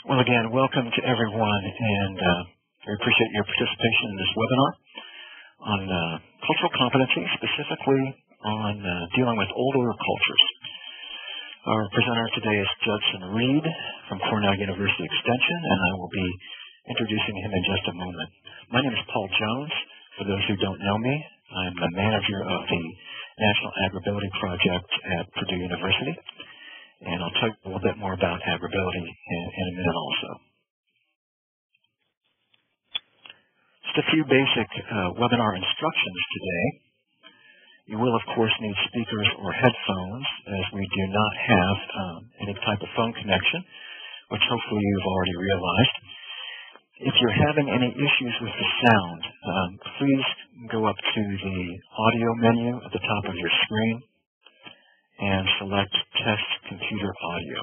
Well, again, welcome to everyone, and I appreciate your participation in this webinar on cultural competency, specifically on dealing with older cultures. Our presenter today is Judson Reid from Cornell University Extension, and I will be introducing him in just a moment. My name is Paul Jones. For those who don't know me, I'm the manager of the National AgrAbility Project at Purdue University. And I'll tell you a little bit more about AgrAbility in a minute also. Just a few basic webinar instructions today. You will, of course, need speakers or headphones, as we do not have any type of phone connection, which hopefully you've already realized. If you're having any issues with the sound, please go up to the audio menu at the top of your screen and select Test Computer Audio.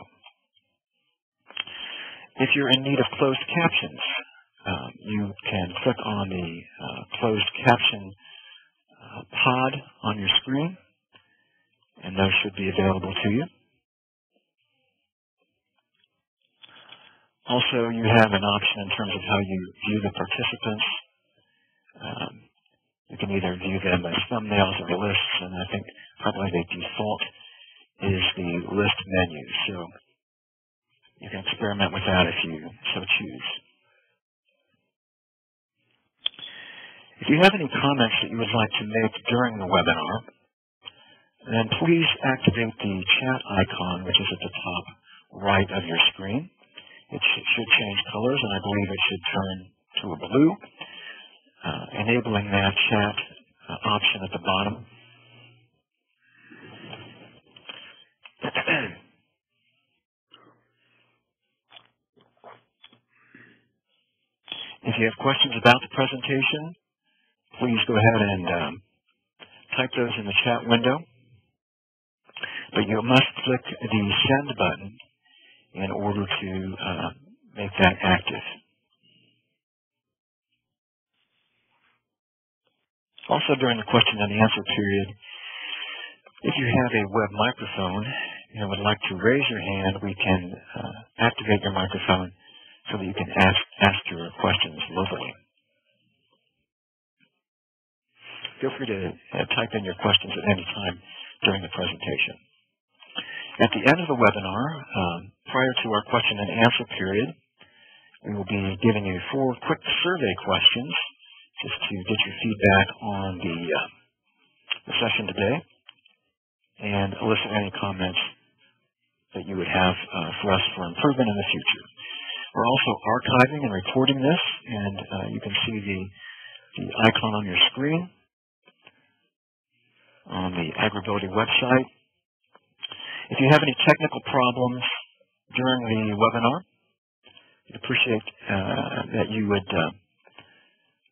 If you're in need of closed captions, you can click on the closed caption pod on your screen, and those should be available to you. Also, you have an option in terms of how you view the participants. You can either view them as thumbnails or lists, and I think probably the default is the list menu, so you can experiment with that if you so choose. If you have any comments that you would like to make during the webinar, then please activate the chat icon, which is at the top right of your screen. It should change colors, and I believe it should turn to a blue, enabling that chat option at the bottom. If you have questions about the presentation, please go ahead and type those in the chat window. But you must click the send button in order to make that active. Also, during the question and answer period, if you have a web microphone and would like to raise your hand, we can activate your microphone so that you can ask your questions locally. Feel free to type in your questions at any time during the presentation. At the end of the webinar, prior to our question and answer period, we will be giving you 4 quick survey questions just to get your feedback on the session today and elicit any comments that you would have for us for improvement in the future. We're also archiving and recording this, and you can see the icon on your screen on the AgrAbility website. If you have any technical problems during the webinar, we'd appreciate that you would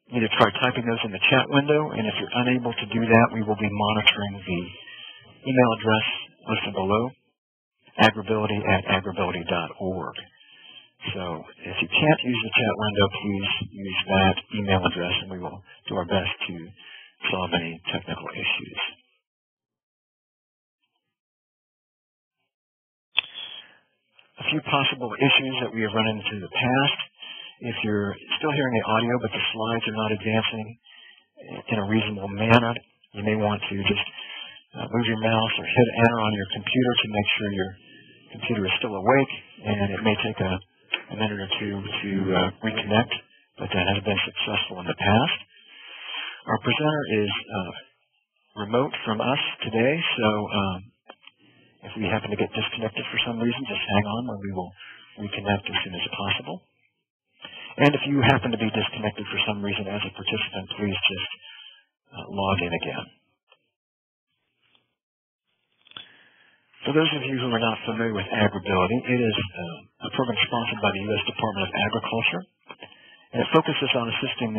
either try typing those in the chat window, and if you're unable to do that, we will be monitoring the email address listed below, agrability@agrability.org. So if you can't use the chat window, please use that email address, and we will do our best to solve any technical issues. A few possible issues that we have run into in the past. If you're still hearing the audio but the slides are not advancing in a reasonable manner, you may want to just move your mouse or hit enter on your computer to make sure your computer is still awake, and it may take a minute or two to reconnect, but that has been successful in the past. Our presenter is remote from us today, so if we happen to get disconnected for some reason, just hang on and we will reconnect as soon as possible. And if you happen to be disconnected for some reason as a participant, please just log in again. For those of you who are not familiar with AgrAbility, it is a program sponsored by the U.S. Department of Agriculture, and it focuses on assisting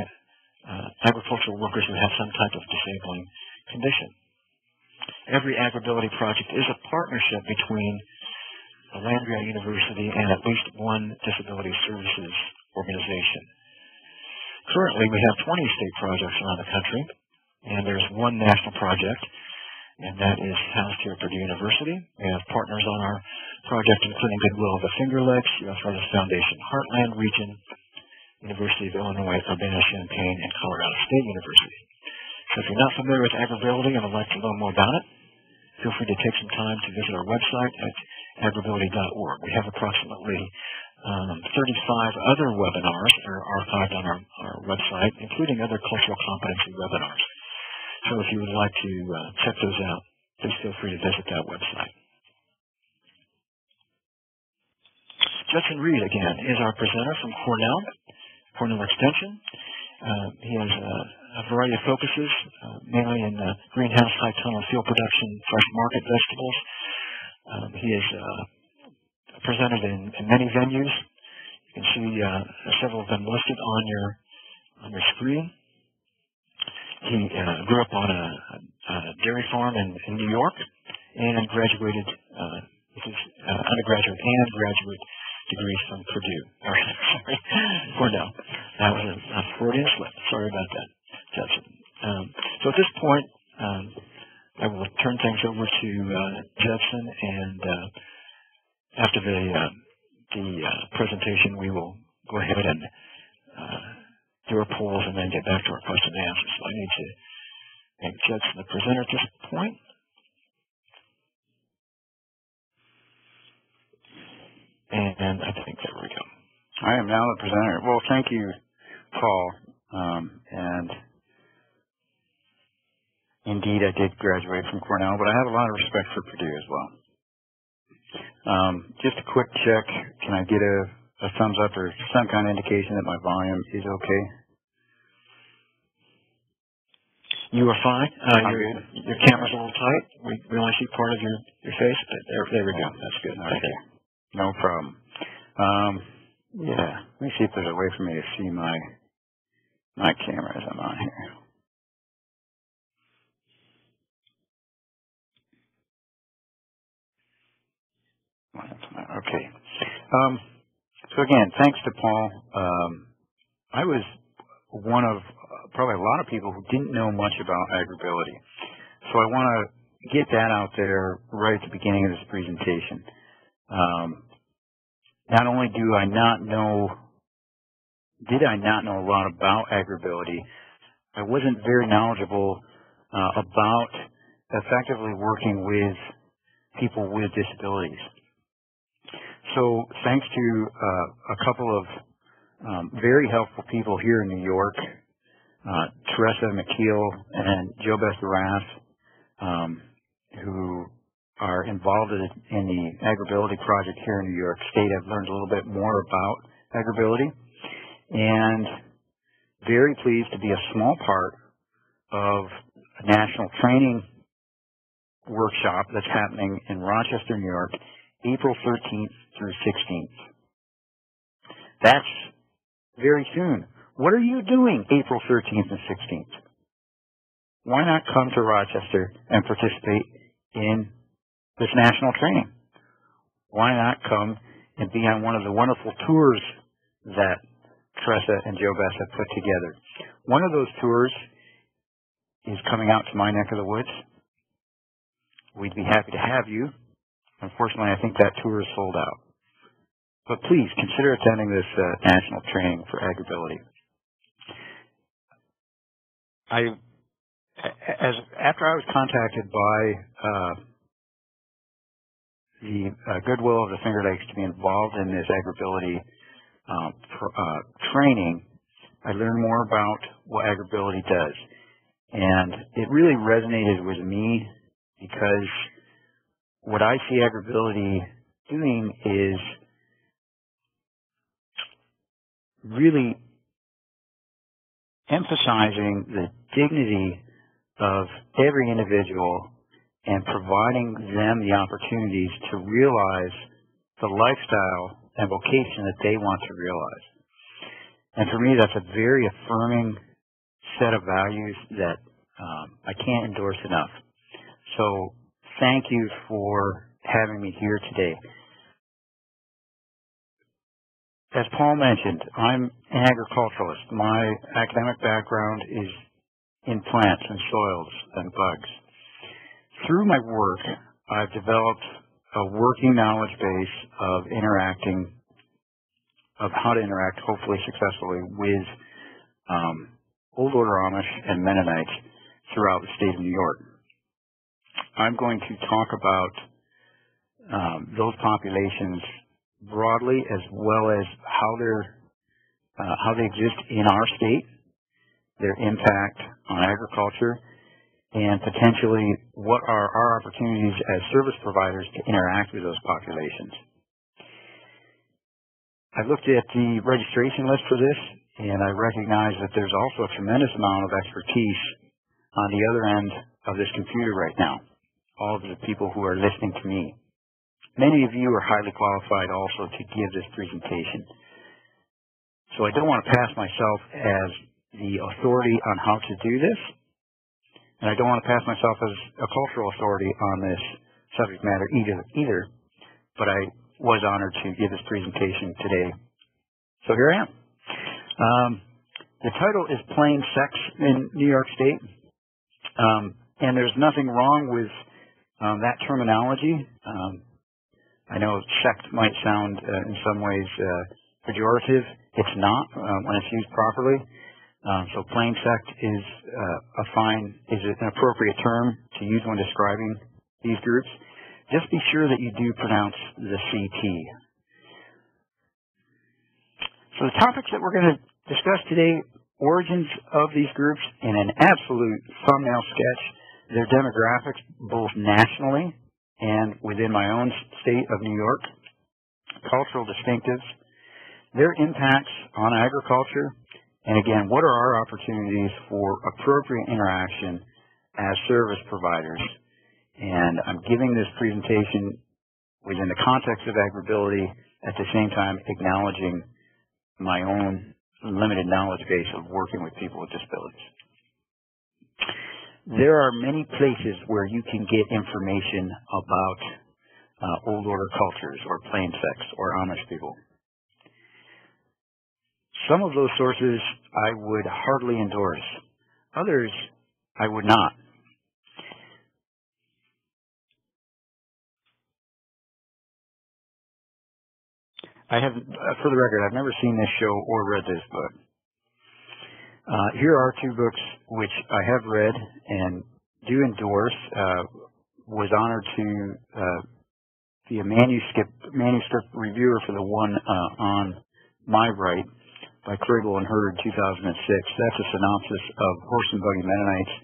agricultural workers who have some type of disabling condition. Every AgrAbility project is a partnership between the Land-Grant University and at least one disability services organization. Currently, we have 20 state projects around the country, and there's one national project, and that is housed here at Purdue University. We have partners on our project including Goodwill of the Finger Lakes, U.S. Artist Foundation Heartland Region, University of Illinois Urbana-Champaign, and Colorado State University. So if you're not familiar with AgrAbility and would like to learn more about it, feel free to take some time to visit our website at agrability.org. We have approximately 35 other webinars are archived on our website, including other cultural competency webinars. So if you would like to check those out, please feel free to visit that website. Judson Reid, again, is our presenter from Cornell Extension. He has a variety of focuses, mainly in greenhouse, high tunnel, field production, fresh market vegetables. He is presented in many venues. You can see several of them listed on your screen. He grew up on a dairy farm in New York and graduated with his undergraduate and graduate degrees from Cornell. That was a Freudian slip. Sorry about that, Judson. So at this point, I will turn things over to Judson, and after the presentation, we will go ahead and do our polls and then get back to our question and answers. So I need to make Judson the presenter at this point. And I think there we go. I am now the presenter. Well, thank you, Paul. And indeed, I did graduate from Cornell, but I have a lot of respect for Purdue as well. Just a quick check. Can I get a thumbs up or some kind of indication that my volume is okay? You are fine. Your camera's a little tight. We only see part of your face, but there we go. That's good. Okay. Thank you. No problem. Yeah. Let me see if there's a way for me to see my camera as I'm on here. Okay. So again, thanks to Paul. I was one of probably a lot of people who didn't know much about AgrAbility. So I want to get that out there right at the beginning of this presentation. Not only did I not know a lot about AgrAbility, I wasn't very knowledgeable about effectively working with people with disabilities. So thanks to a couple of very helpful people here in New York, Teresa McKeel and Joe Beth, who are involved in the AgrAbility project here in New York State. I've learned a little bit more about AgrAbility, and very pleased to be a small part of a national training workshop that's happening in Rochester, New York, April 13th through 16th. That's very soon. What are you doing April 13th and 16th? Why not come to Rochester and participate in this national training? Why not come and be on one of the wonderful tours that Teresa and Joe Bess have put together? One of those tours is coming out to my neck of the woods. We'd be happy to have you. Unfortunately, I think that tour is sold out. But please consider attending this national training for AgrAbility. After I was contacted by the Goodwill of the Finger Lakes to be involved in this AgrAbility training, I learned more about what AgrAbility does. And it really resonated with me because what I see AgrAbility doing is really emphasizing the dignity of every individual and providing them the opportunities to realize the lifestyle and vocation that they want to realize. And for me, that's a very affirming set of values that I can't endorse enough. So thank you for having me here today. As Paul mentioned, I'm an agriculturalist. My academic background is in plants and soils and bugs. Through my work, I've developed a working knowledge base of how to interact, hopefully successfully, with Old Order Amish and Mennonites throughout the state of New York. I'm going to talk about those populations broadly, as well as how they exist in our state, their impact on agriculture, and potentially what are our opportunities as service providers to interact with those populations. I looked at the registration list for this, and I recognize that there's also a tremendous amount of expertise on the other end of this computer right now, all of the people who are listening to me. Many of you are highly qualified also to give this presentation. So I don't want to pass myself as the authority on how to do this, and I don't want to pass myself as a cultural authority on this subject matter either, but I was honored to give this presentation today. So here I am. The title is Plain Sex in New York State, and there's nothing wrong with that terminology. I know sect might sound in some ways pejorative. It's not when it's used properly. So plain sect is an appropriate term to use when describing these groups. Just be sure that you do pronounce the CT. So the topics that we're going to discuss today: origins of these groups in an absolute thumbnail sketch, their demographics both nationally and within my own state of New York, cultural distinctives, their impacts on agriculture, and again, what are our opportunities for appropriate interaction as service providers. And I'm giving this presentation within the context of AgrAbility, at the same time acknowledging my own limited knowledge base of working with people with disabilities. There are many places where you can get information about Old Order cultures or plain sex or Amish people. Some of those sources I would hardly endorse. Others I would not. For the record, I've never seen this show or read this book. Here are two books which I have read and do endorse. Was honored to be a manuscript reviewer for the one on my right by Crable and Hurd in 2006. That's a synopsis of Horse and Buggy Mennonites.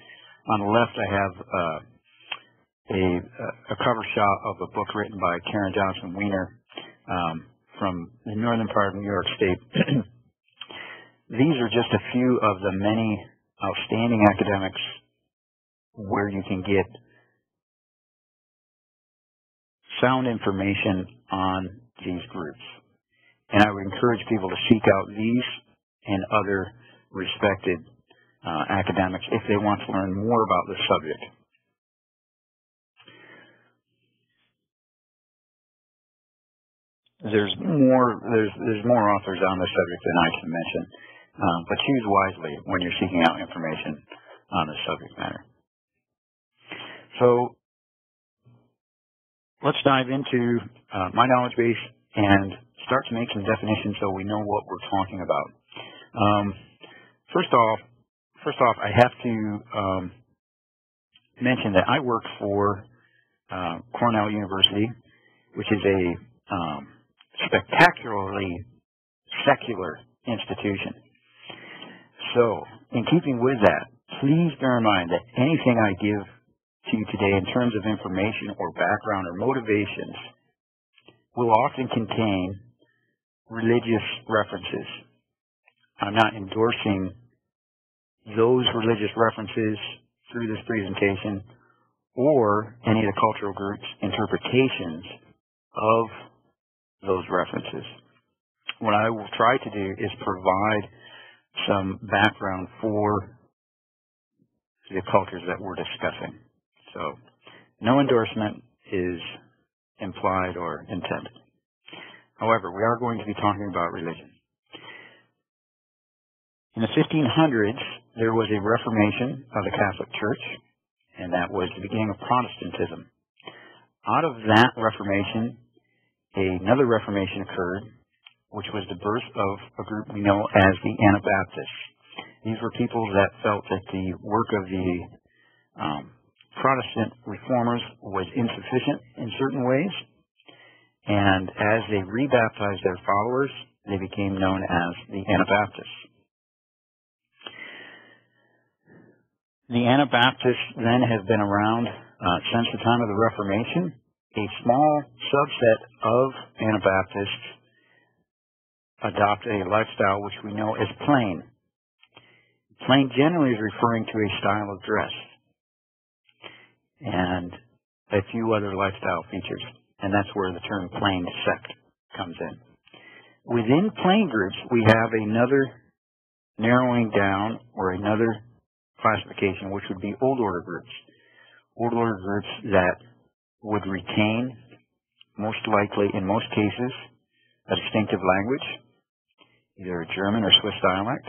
On the left, I have a cover shot of a book written by Karen Johnson Weiner from the northern part of New York State. These are just a few of the many outstanding academics where you can get sound information on these groups. And I would encourage people to seek out these and other respected academics if they want to learn more about this subject. There's more authors on this subject than I can mention, but choose wisely when you're seeking out information on this subject matter. So let's dive into my knowledge base and start to make some definitions so we know what we're talking about. First off, I have to mention that I work for Cornell University, which is a spectacularly secular institution. So, in keeping with that, please bear in mind that anything I give to you today in terms of information or background or motivations will often contain religious references. I'm not endorsing those religious references through this presentation or any of the cultural groups' interpretations of those references. What I will try to do is provide some background for the cultures that we're discussing. So, no endorsement is implied or intended. However, we are going to be talking about religion. In the 1500s, there was a reformation of the Catholic Church, and that was the beginning of Protestantism. Out of that Reformation, another Reformation occurred, which was the birth of a group we know as the Anabaptists. These were people that felt that the work of the Protestant reformers was insufficient in certain ways, and as they rebaptized their followers, they became known as the Anabaptists. The Anabaptists then have been around since the time of the Reformation. A small subset of Anabaptists adopt a lifestyle which we know as plain. Plain generally is referring to a style of dress and a few other lifestyle features, and that's where the term plain sect comes in. Within plain groups, we have another narrowing down or another classification, which would be Old Order groups. Old Order groups that would retain, most likely in most cases, a distinctive language, either a German or Swiss dialect,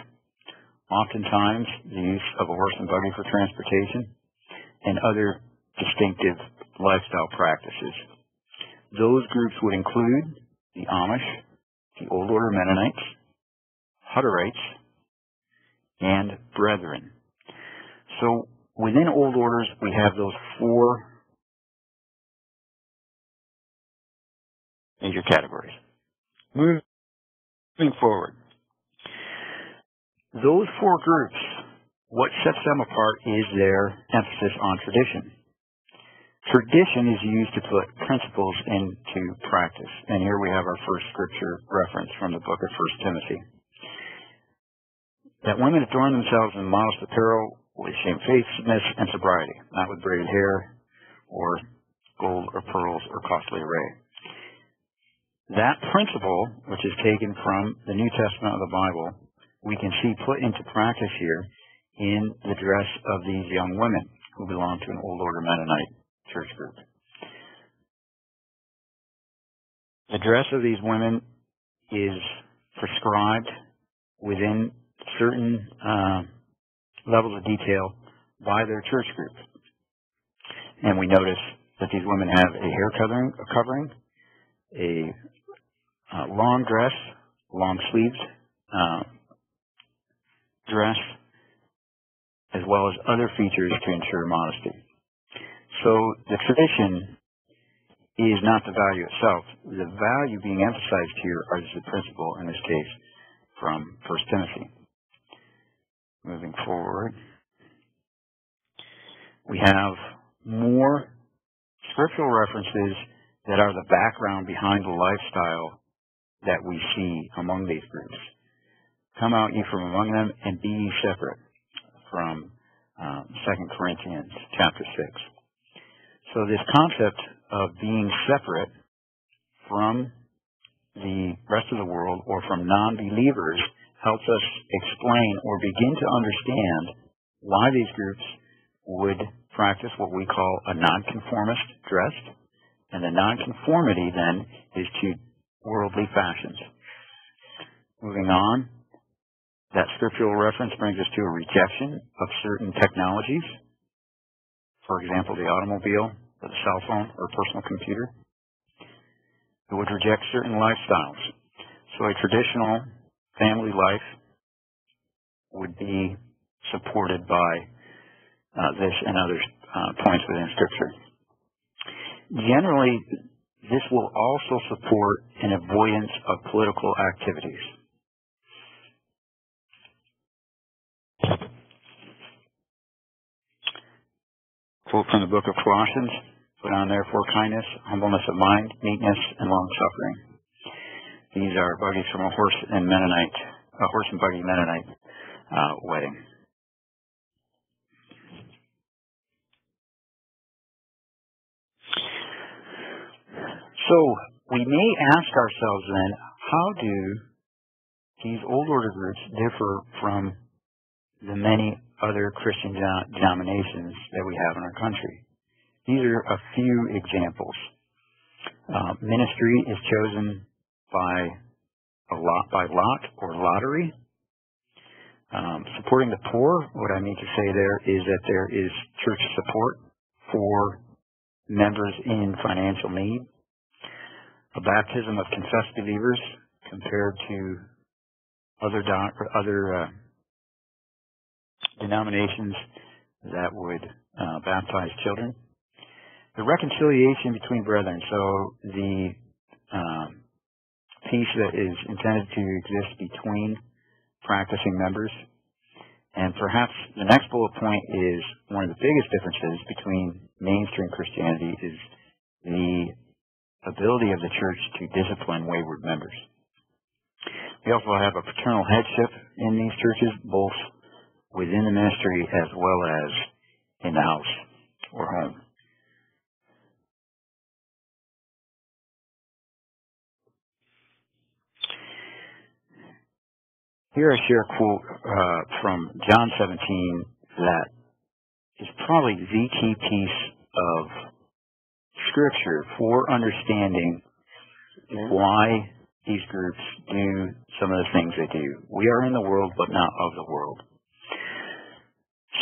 oftentimes the use of a horse and buggy for transportation, and other distinctive lifestyle practices. Those groups would include the Amish, the Old Order Mennonites, Hutterites, and Brethren. So within Old Orders, we have those four major categories. Moving forward, those four groups, what sets them apart is their emphasis on tradition. Tradition is used to put principles into practice. And here we have our first scripture reference from the book of 1 Timothy. That women adorn themselves in modest apparel with shamefacedness and sobriety, not with braided hair or gold or pearls or costly array. That principle, which is taken from the New Testament of the Bible, we can see put into practice here in the dress of these young women who belong to an Old Order Mennonite church group. The dress of these women is prescribed within certain levels of detail by their church group. And we notice that these women have a hair covering, a long dress, long-sleeved dress, as well as other features to ensure modesty. So the tradition is not the value itself. The value being emphasized here is the principle, in this case, from 1 Timothy. Moving forward, we have more scriptural references that are the background behind the lifestyle that we see among these groups. Come out ye from among them and be ye separate, from 2 Corinthians chapter 6. So this concept of being separate from the rest of the world or from non-believers helps us explain or begin to understand why these groups would practice what we call a nonconformist dress. And the nonconformity then is to worldly fashions. Moving on, that scriptural reference brings us to a rejection of certain technologies. For example, the automobile, or the cell phone, or personal computer. It would reject certain lifestyles. So a traditional family life would be supported by this and other points within Scripture. Generally, this will also support an avoidance of political activities. Quote from the book of Colossians, put on therefore kindness, humbleness of mind, meekness, and long-suffering. These are buggies from a horse and buggy Mennonite wedding. So we may ask ourselves then, how do these Old Order groups differ from the many other Christian denominations that we have in our country? These are a few examples. Ministry is chosen by lot or lottery. Supporting the poor, what I mean to say there is that there is church support for members in financial need, a baptism of confessed believers compared to other denominations that would baptize children, the reconciliation between brethren, so the peace that is intended to exist between practicing members. And perhaps the next bullet point is one of the biggest differences between mainstream Christianity is the ability of the church to discipline wayward members. We also have a paternal headship in these churches, both within the ministry as well as in the house or home. Here I share a quote from John 17 that is probably the key piece of Scripture for understanding why these groups do some of the things they do. We are in the world, but not of the world.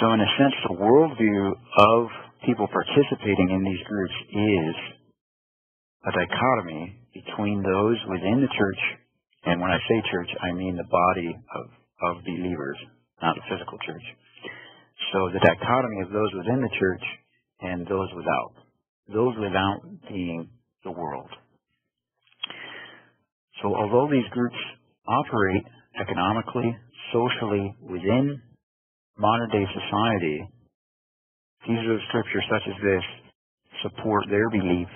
So in a sense, the worldview of people participating in these groups is a dichotomy between those within the church, and when I say church, I mean the body of believers, not a physical church. So the dichotomy of those within the church and those without. Those without being the world. So although these groups operate economically, socially within modern day society, pieces of scripture such as this support their belief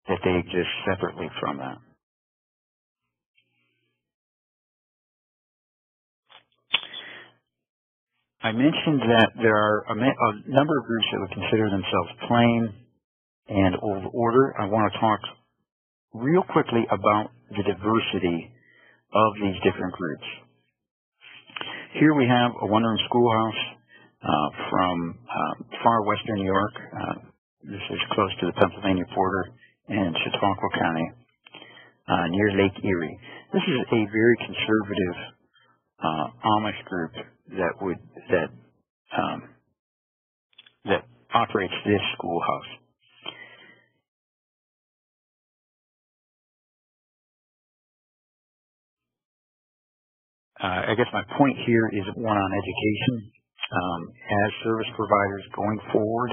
that they exist separately from that. I mentioned that there are a number of groups that would consider themselves plain and old order. I want to talk real quickly about the diversity of these different groups. Here we have a one-room schoolhouse from far western New York. This is close to the Pennsylvania border in Chautauqua County, near Lake Erie. This is a very conservative Amish group that operates this schoolhouse. I guess my point here is one on education. As service providers going forward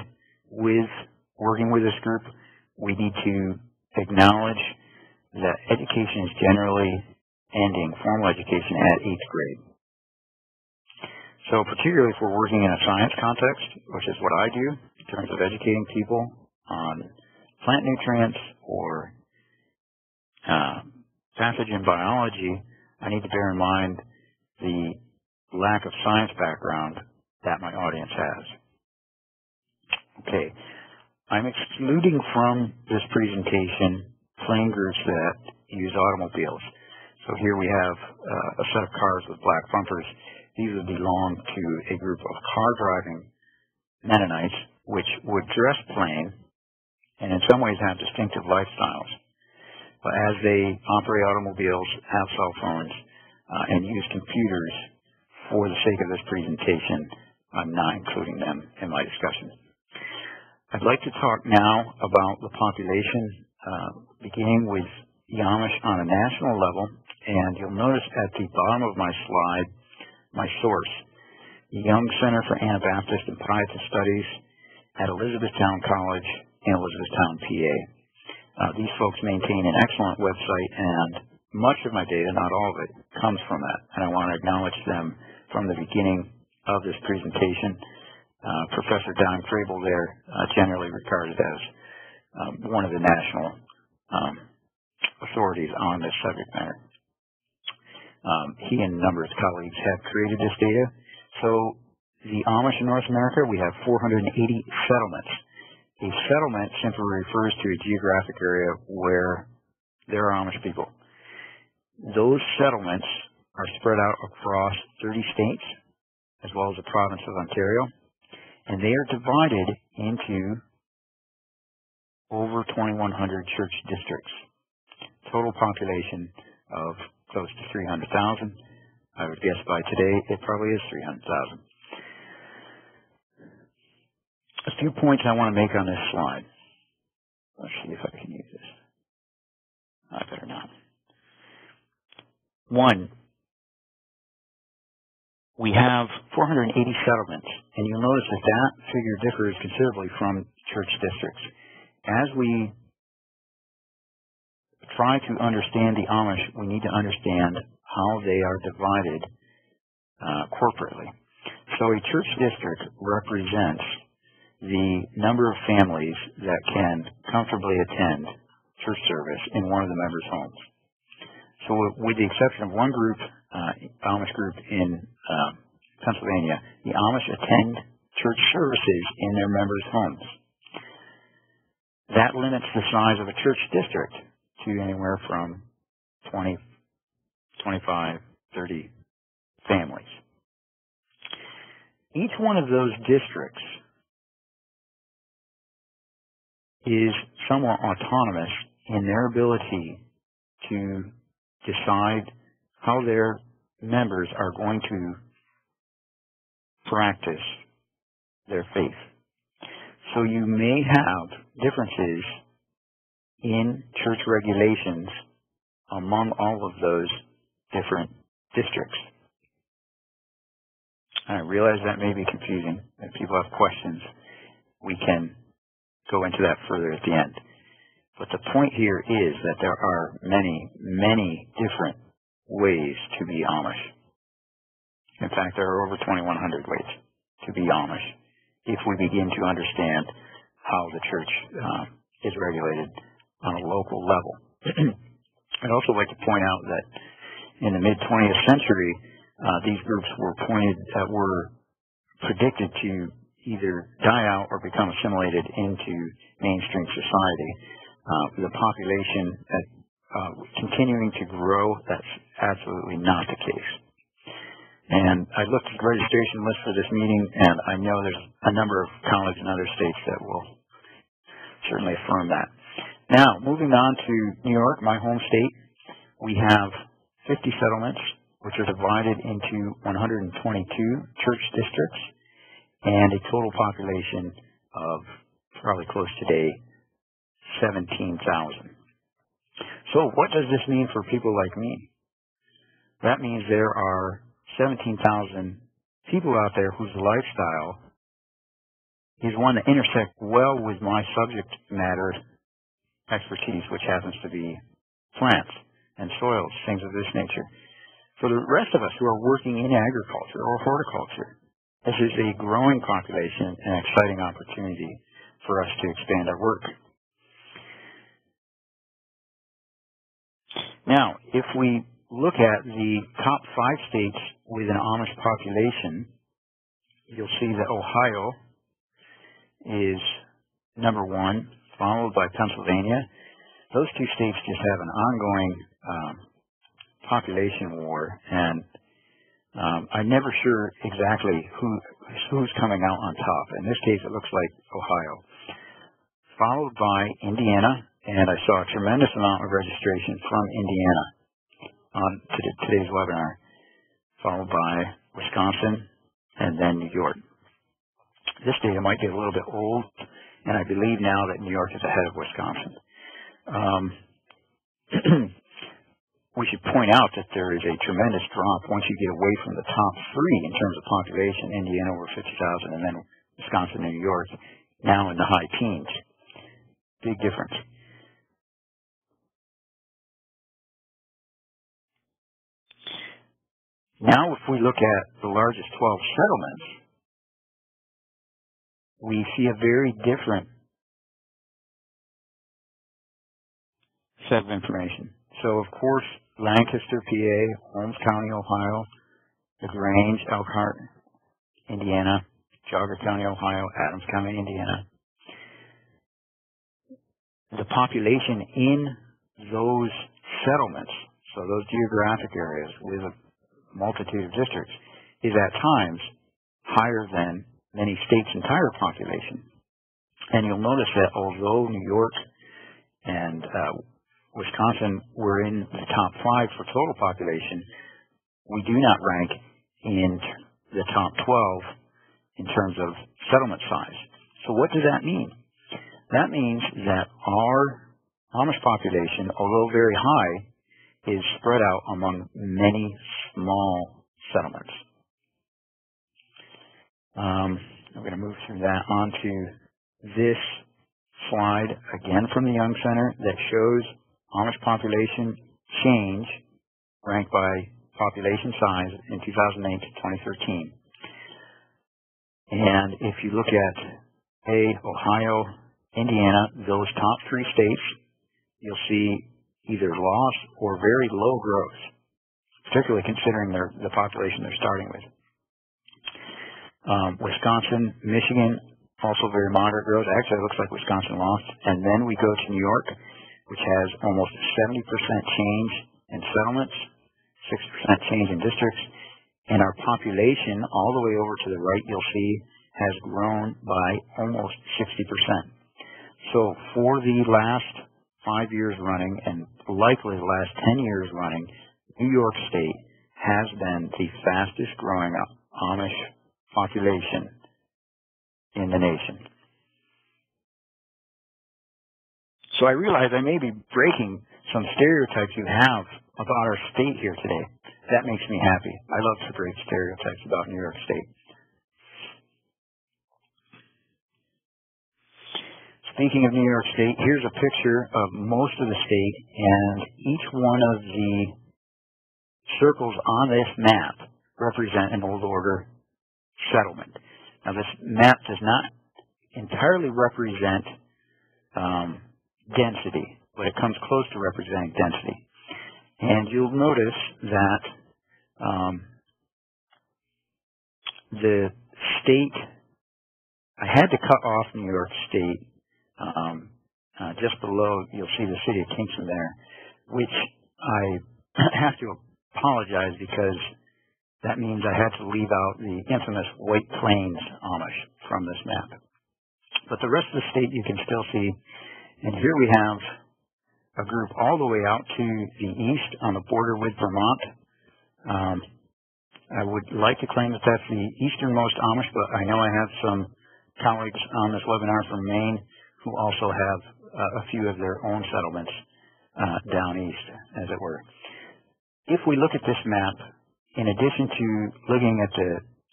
with working with this group, we need to acknowledge that education is generally ending, formal education, at 8th grade. So particularly if we're working in a science context, which is what I do in terms of educating people on plant nutrients or pathogen biology, I need to bear in mind the lack of science background that my audience has. Okay, I'm excluding from this presentation plain groups that use automobiles. So here we have a set of cars with black bumpers. These would belong to a group of car-driving Mennonites, which would dress plain and in some ways have distinctive lifestyles. But as they operate automobiles, have cell phones, and use computers for the sake of this presentation, I'm not including them in my discussion. I'd like to talk now about the population, beginning with the Amish on a national level, and you'll notice at the bottom of my slide, my source, the Young Center for Anabaptist and Pietist Studies at Elizabethtown College in Elizabethtown, PA. These folks maintain an excellent website, and much of my data, not all of it, comes from that, and I want to acknowledge them from the beginning of this presentation. Professor Don Frabel there, generally regarded as one of the national authorities on this subject matter. He and a number of his colleagues have created this data. So the Amish in North America, we have 480 settlements. A settlement simply refers to a geographic area where there are Amish people. Those settlements are spread out across 30 states, as well as the province of Ontario, and they are divided into over 2,100 church districts. Total population of close to 300,000. I would guess by today it probably is 300,000. A few points I want to make on this slide. Let's see if I can use this. I better not. 1, we have 480 settlements, and you'll notice that that figure differs considerably from church districts. As we try to understand the Amish, we need to understand how they are divided corporately. So a church district represents the number of families that can comfortably attend church service in one of the members' homes. So with the exception of one group, Amish group in Pennsylvania, the Amish attend church services in their members' homes. That limits the size of a church district to anywhere from 20, 25, 30 families. Each one of those districts is somewhat autonomous in their ability to decide how their members are going to practice their faith. So you may have differences in church regulations among all of those different districts. I realize that may be confusing. If people have questions, we can go into that further at the end. But the point here is that there are many, many different ways to be Amish. In fact, there are over 2,100 ways to be Amish if we begin to understand how the church is regulated on a local level. I'd also like to point out that in the mid-20th century, these groups were predicted to either die out or become assimilated into mainstream society. The population continuing to grow, that's absolutely not the case. And I looked at the registration list for this meeting, and I know there's a number of colleges in other states that will certainly affirm that. Now, moving on to New York, my home state, we have 50 settlements, which are divided into 122 church districts, and a total population of probably close today 17,000. So what does this mean for people like me? That means there are 17,000 people out there whose lifestyle is one that intersects well with my subject matter expertise, which happens to be plants and soils, things of this nature. For the rest of us who are working in agriculture or horticulture, this is a growing population and an exciting opportunity for us to expand our work. Now, if we look at the top 5 states with an Amish population, you'll see that Ohio is number 1, followed by Pennsylvania. Those 2 states just have an ongoing population war, and I'm never sure exactly who's coming out on top. In this case, it looks like Ohio, followed by Indiana, and I saw a tremendous amount of registration from Indiana on today's webinar, followed by Wisconsin, and then New York. This data might be a little bit old, and I believe now that New York is ahead of Wisconsin. We should point out that there is a tremendous drop once you get away from the top 3 in terms of population, Indiana over 50,000, and then Wisconsin and New York now in the high teens. Big difference. Now, if we look at the largest 12 settlements, we see a very different set of information. So, of course, Lancaster, PA, Holmes County, Ohio, LaGrange, Elkhart, Indiana, Jogger County, Ohio, Adams County, Indiana. The population in those settlements, so those geographic areas with a multitude of districts, is at times higher than many states' entire population. And you'll notice that although New York and Wisconsin were in the top 5 for total population, we do not rank in the top 12 in terms of settlement size. So what does that mean? That means that our Amish population, although very high, is spread out among many small settlements. I'm going to move through that onto this slide, again from the Young Center, that shows Amish population change ranked by population size in 2008 to 2013. And if you look at Ohio, Indiana, those top three states, you'll see either loss or very low growth, particularly considering the population they're starting with. Wisconsin, Michigan, also very moderate growth. Actually, it looks like Wisconsin lost. And then we go to New York, which has almost 70% change in settlements, 6% change in districts, and our population, all the way over to the right, you'll see, has grown by almost 60%. So for the last 5 years running, and likely the last 10 years running, New York State has been the fastest growing Amish population in the nation. So I realize I may be breaking some stereotypes you have about our state here today. That makes me happy. I love to break stereotypes about New York State. Speaking of New York State, here's a picture of most of the state, and each one of the circles on this map represent an Old Order settlement. Now, this map does not entirely represent density, but it comes close to representing density. And you'll notice that the state, I had to cut off New York State. Just below, you'll see the city of Kingston there, which I have to apologize because that means I had to leave out the infamous White Plains Amish from this map. But the rest of the state you can still see. And here we have a group all the way out to the east on the border with Vermont. I would like to claim that that's the easternmost Amish, but I know I have some colleagues on this webinar from Maine who also have a few of their own settlements down east, as it were. If we look at this map, in addition to looking at the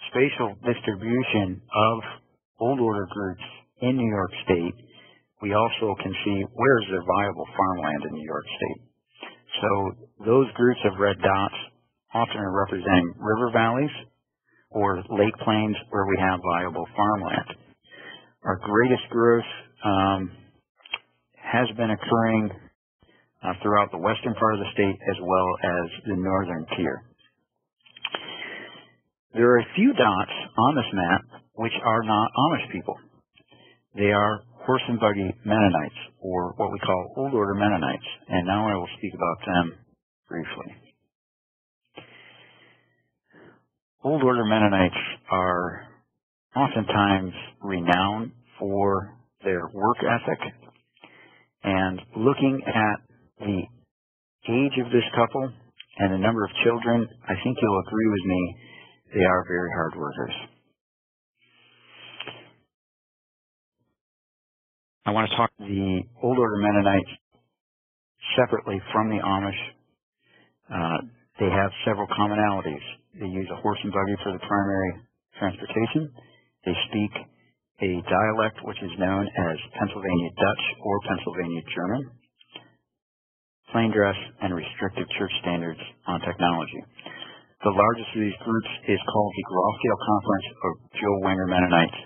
spatial distribution of Old Order groups in New York State, we also can see where is there viable farmland in New York State. So those groups of red dots often are representing river valleys or lake plains where we have viable farmland. Our greatest growth has been occurring throughout the western part of the state as well as the northern tier. There are a few dots on this map which are not Amish people. They are horse and buggy Mennonites, or what we call Old Order Mennonites, and now I will speak about them briefly. Old Order Mennonites are oftentimes renowned for their work ethic, and looking at the age of this couple and the number of children, I think you'll agree with me, they are very hard workers. I want to talk the Old Order Mennonites separately from the Amish. They have several commonalities. They use a horse and buggy for the primary transportation. They speak a dialect which is known as Pennsylvania Dutch or Pennsylvania German. Plain dress and restrictive church standards on technology. The largest of these groups is called the Groffdale Conference of Joe Wenger Mennonites,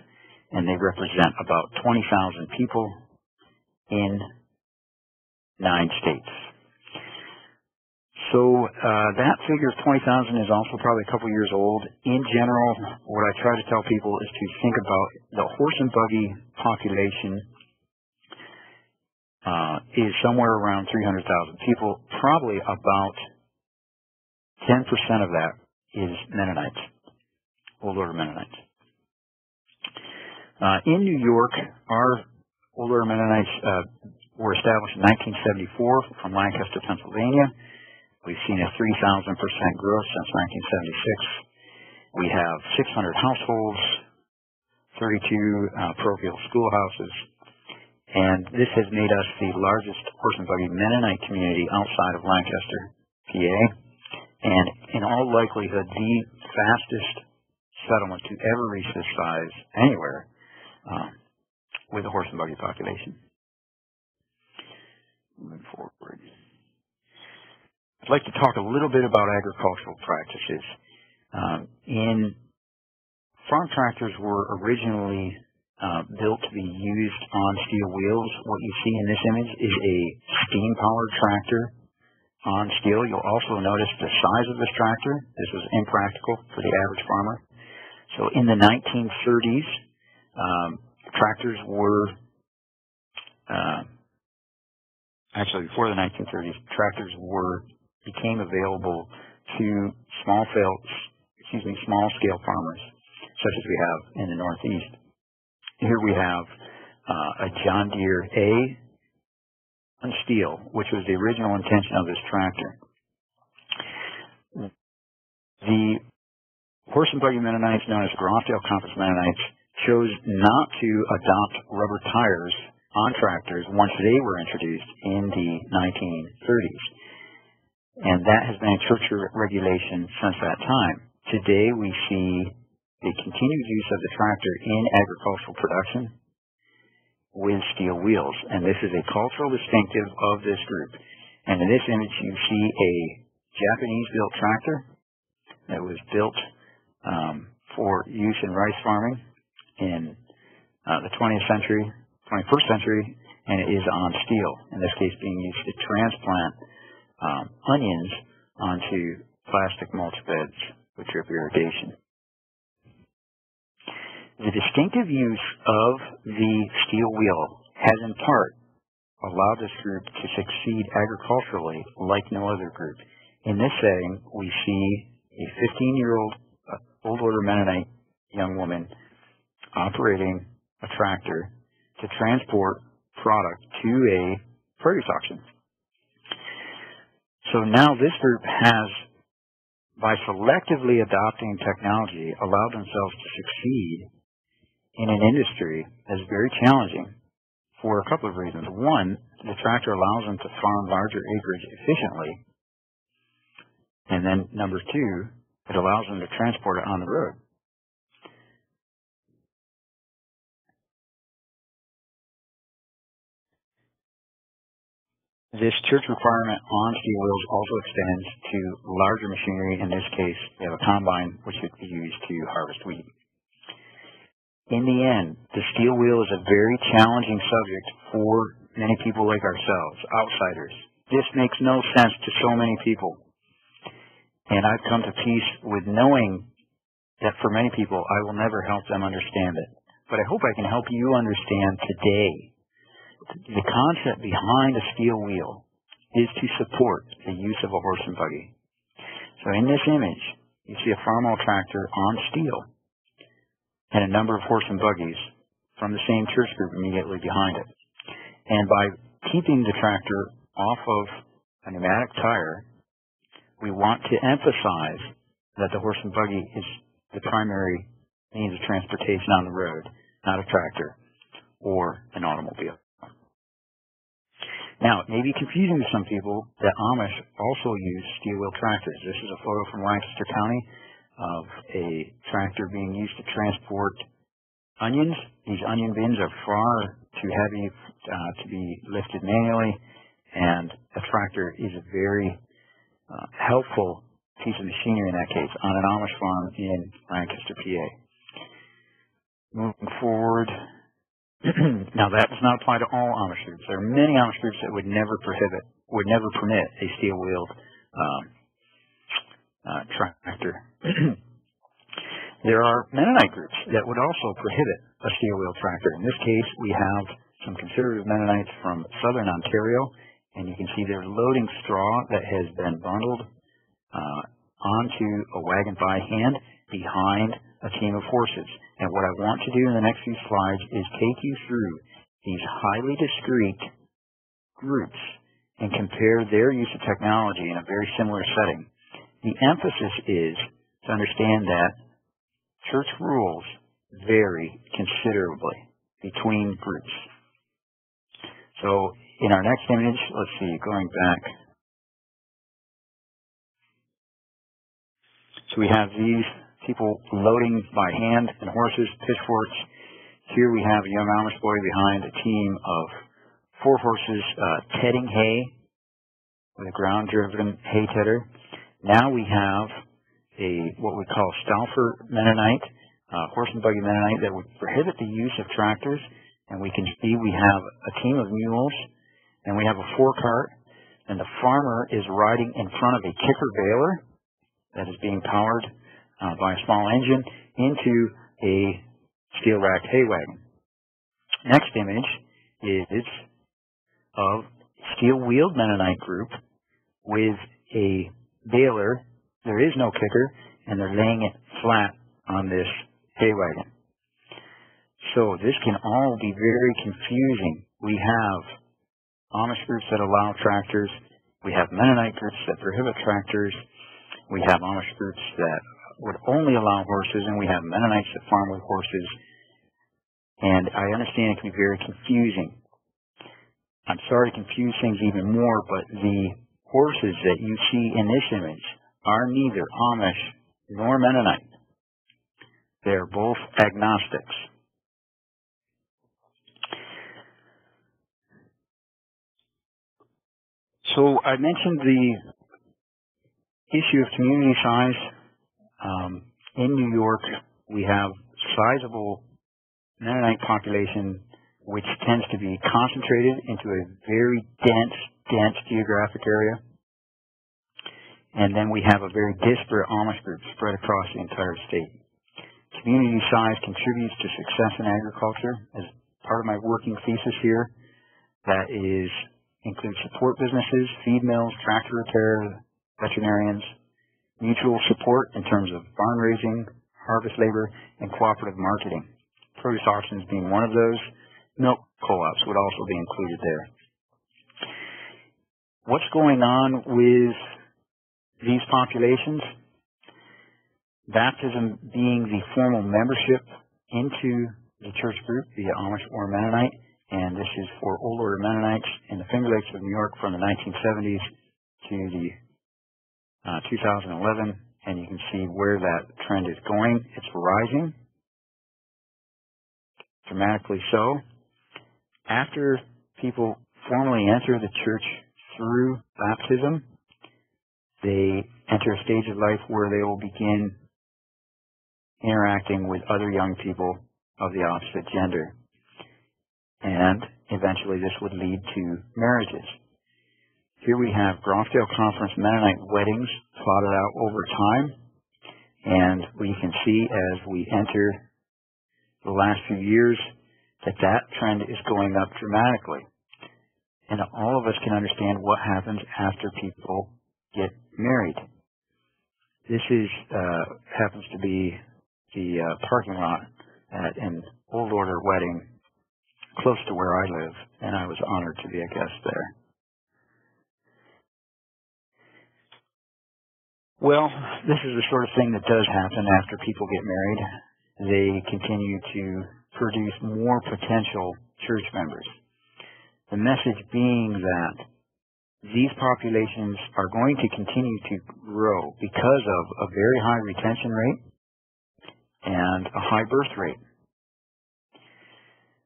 and they represent about 20,000 people in 9 states. So that figure of 20,000 is also probably a couple years old. In general, what I try to tell people is to think about the horse and buggy population is somewhere around 300,000 people. Probably about 10% of that is Mennonites, Old Order Mennonites. In New York, our Old Order Mennonites were established in 1974 from Lancaster, Pennsylvania. We've seen a 3,000% growth since 1976. We have 600 households, 32 parochial schoolhouses, And this has made us the largest horse and buggy Mennonite community outside of Lancaster, PA, and in all likelihood, the fastest settlement to ever reach this size anywhere with a horse and buggy population. Moving forward. I'd like to talk a little bit about agricultural practices. Farm tractors were originally built to be used on steel wheels. What you see in this image is a steam-powered tractor on steel. You'll also notice the size of this tractor. This was impractical for the average farmer. So in the 1930s, tractors were, actually before the 1930s, tractors became available to small-scale farmers, such as we have in the Northeast. Here we have a John Deere A on steel, which was the original intention of this tractor. The horse and buggy Mennonites, known as Grafdale Compass Mennonites, chose not to adopt rubber tires on tractors once they were introduced in the 1930s. And that has been a church regulation since that time. Today we see the continued use of the tractor in agricultural production with steel wheels. And this is a cultural distinctive of this group. And in this image you see a Japanese-built tractor that was built for use in rice farming in the 21st century, and it is on steel, in this case being used to transplant onions onto plastic mulch beds with drip irrigation. The distinctive use of the steel wheel has in part allowed this group to succeed agriculturally like no other group. In this setting, we see a 15-year-old Old Order Mennonite young woman operating a tractor to transport product to a produce auction. So now this group has, by selectively adopting technology, allowed themselves to succeed in an industry that is very challenging for a couple of reasons. One, the tractor allows them to farm larger acreage efficiently. And then number two, it allows them to transport it on the road. This church requirement on steel wheels also extends to larger machinery. In this case, we have a combine which would be used to harvest wheat. In the end, the steel wheel is a very challenging subject for many people like ourselves, outsiders. This makes no sense to so many people. And I've come to peace with knowing that for many people, I will never help them understand it. But I hope I can help you understand today. The concept behind a steel wheel is to support the use of a horse and buggy. So in this image, you see a farm tractor on steel and a number of horse and buggies from the same church group immediately behind it. And by keeping the tractor off of a pneumatic tire, we want to emphasize that the horse and buggy is the primary means of transportation on the road, not a tractor or an automobile. Now, it may be confusing to some people that Amish also use steel wheel tractors. This is a photo from Lancaster County of a tractor being used to transport onions. These onion bins are far too heavy to be lifted manually, and a tractor is a very helpful piece of machinery in that case on an Amish farm in Lancaster, PA. Moving forward. Now that does not apply to all Amish groups. There are many Amish groups that would never permit a steel-wheeled tractor. There are Mennonite groups that would also prohibit a steel-wheeled tractor. In this case, we have some conservative Mennonites from southern Ontario, and you can see they're loading straw that has been bundled onto a wagon by hand behind a team of horses. And what I want to do in the next few slides is take you through these highly discrete groups and compare their use of technology in a very similar setting. The emphasis is to understand that church rules vary considerably between groups. So in our next image, let's see, going back. So we have these people loading by hand and horses, pitchforks. Here we have a young Amish boy behind a team of 4 horses tedding hay with a ground-driven hay tedder. Now we have what we call Stauffer Mennonite, horse and buggy Mennonite, that would prohibit the use of tractors. And we can see we have a team of mules, and we have a 4-cart, and the farmer is riding in front of a kicker baler that is being powered by a small engine into a steel-racked hay wagon. Next image is of steel-wheeled Mennonite group with a baler. There is no kicker, and they're laying it flat on this hay wagon. So this can all be very confusing. We have Amish groups that allow tractors. We have Mennonite groups that prohibit tractors. We have Amish groups that would only allow horses, and we have Mennonites that farm with horses. And I understand it can be very confusing. I'm sorry to confuse things even more, but the horses that you see in this image are neither Amish nor Mennonite. They're both agnostics. So I mentioned the issue of community size. In New York, we have sizable Mennonite population, which tends to be concentrated into a very dense geographic area. And then we have a very disparate Amish group spread across the entire state. Community size contributes to success in agriculture. As part of my working thesis here, that includes support businesses, feed mills, tractor repair, veterinarians, mutual support in terms of barn raising, harvest labor, and cooperative marketing. Produce auctions being one of those. Milk co-ops would also be included there. What's going on with these populations? Baptism being the formal membership into the church group via Amish or Mennonite, and this is for Old Order Mennonites in the Finger Lakes of New York from the 1970s to the 2011, and you can see where that trend is going. It's rising, dramatically so. After people formally enter the church through baptism, they enter a stage of life where they will begin interacting with other young people of the opposite gender. And eventually this would lead to marriages. Here we have Grofdale Conference Mennonite weddings plotted out over time. And we can see as we enter the last few years that trend is going up dramatically. And all of us can understand what happens after people get married. This happens to be the parking lot at an Old Order wedding close to where I live, and I was honored to be a guest there. Well, this is the sort of thing that does happen after people get married. They continue to produce more potential church members. The message being that these populations are going to continue to grow because of a very high retention rate and a high birth rate.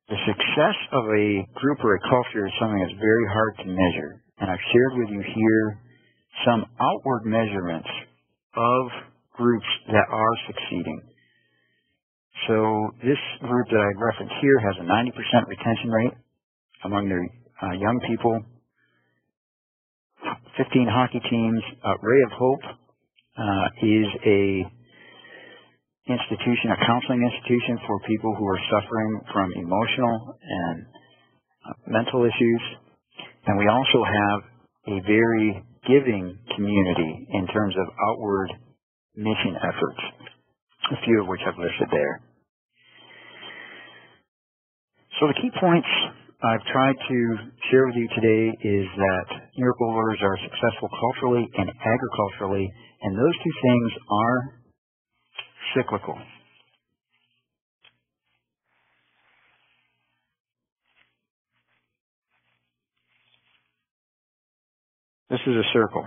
The success of a group or a culture is something that's very hard to measure, and I've shared with you here some outward measurements of groups that are succeeding. So this group that I've referenced here has a 90% retention rate among their young people. 15 hockey teams. Ray of Hope is a counseling institution for people who are suffering from emotional and mental issues. And we also have a very giving community in terms of outward mission efforts, a few of which I've listed there. So the key points I've tried to share with you today is that New York Old Orders are successful culturally and agriculturally, and those two things are cyclical. This is a circle.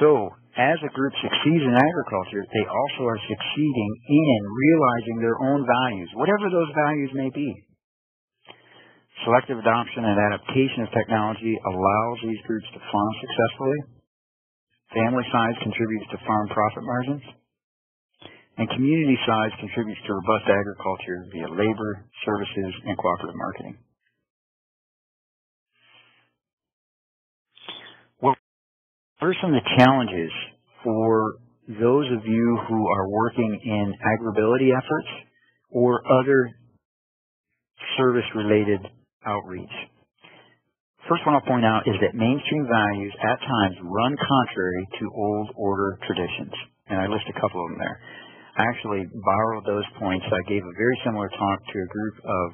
So, as a group succeeds in agriculture, they also are succeeding in realizing their own values, whatever those values may be. Selective adoption and adaptation of technology allows these groups to farm successfully. Family size contributes to farm profit margins. And community size contributes to robust agriculture via labor, services, and cooperative marketing. What are some of the challenges for those of you who are working in AgrAbility efforts or other service-related outreach? First one I'll point out is that mainstream values at times run contrary to old order traditions. And I list a couple of them there. I actually borrowed those points. I gave a very similar talk to a group of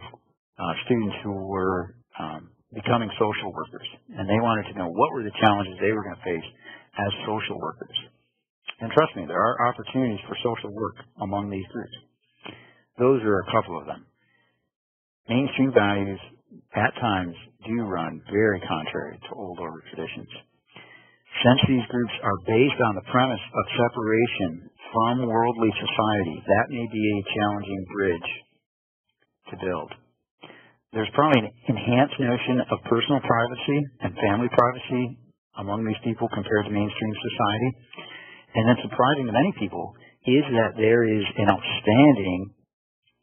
students who were becoming social workers. And they wanted to know what were the challenges they were going to face as social workers. And trust me, there are opportunities for social work among these groups. Those are a couple of them. Mainstream values at times do run very contrary to old order traditions. Since these groups are based on the premise of separation from worldly society, that may be a challenging bridge to build. There's probably an enhanced notion of personal privacy and family privacy among these people compared to mainstream society. And then surprising to many people is that there is an outstanding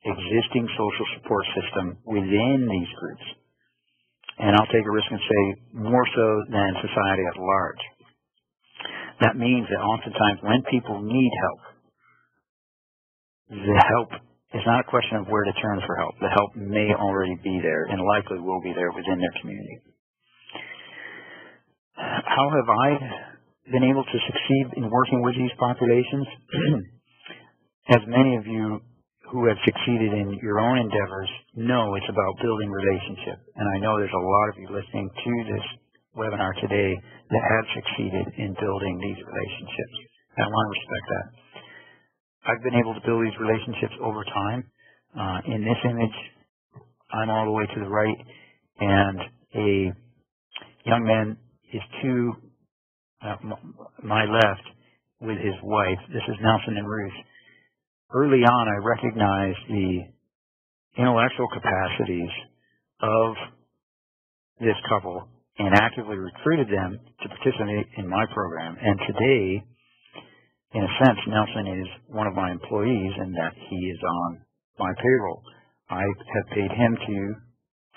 existing social support system within these groups. And I'll take a risk and say more so than society at large. That means that oftentimes when people need help, the help is not a question of where to turn for help. The help may already be there and likely will be there within their community. How have I been able to succeed in working with these populations? As many of you who have succeeded in your own endeavors know, it's about building relationship. And I know there's a lot of you listening to this webinar today that have succeeded in building these relationships. And I want to respect that. I've been able to build these relationships over time. In this image, I'm all the way to the right, and a young man is to my left with his wife. This is Nelson and Ruth. Early on, I recognized the intellectual capacities of this couple and actively recruited them to participate in my program. And today, in a sense, Nelson is one of my employees in that he is on my payroll. I have paid him to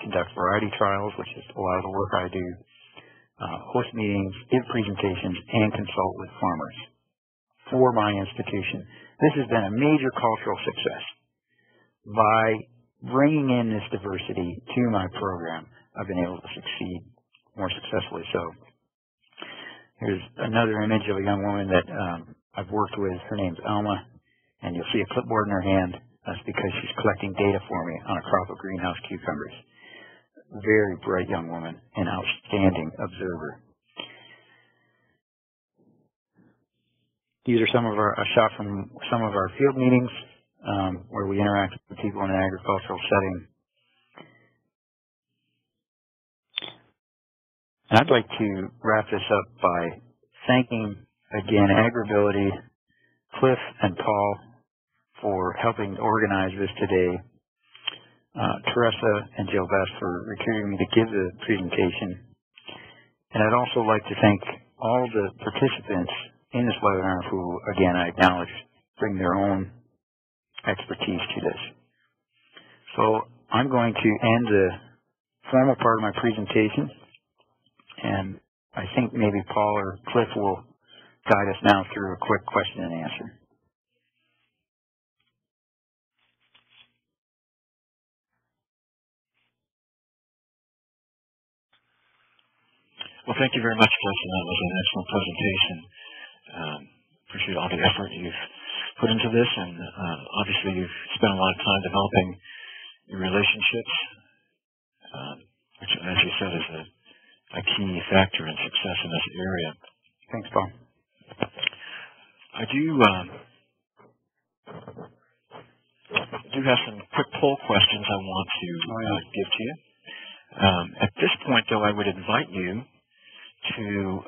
conduct variety trials, which is a lot of the work I do, host meetings, give presentations, and consult with farmers for my institution. This has been a major cultural success. By bringing in this diversity to my program, I've been able to succeed more successfully. So here's another image of a young woman that I've worked with. Her name's Alma, and you'll see a clipboard in her hand. That's because she's collecting data for me on a crop of greenhouse cucumbers. Very bright young woman, an outstanding observer. These are a shot from some of our field meetings where we interact with people in an agricultural setting. And I'd like to wrap this up by thanking again AgrAbility, Cliff and Paul for helping organize this today, Teresa and Joe Best for recruiting me to give the presentation. And I'd also like to thank all the participants in this webinar who, again, I acknowledge, bring their own expertise to this. So I'm going to end the formal part of my presentation, and I think maybe Paul or Cliff will guide us now through a quick question and answer. Well, thank you very much, Justin. That was an excellent presentation. Appreciate all the effort you've put into this, and obviously you've spent a lot of time developing your relationships, which, as you said, is a key factor in success in this area. Thanks, Paul. I do have some quick poll questions I want to give to you. At this point, though, I would invite you to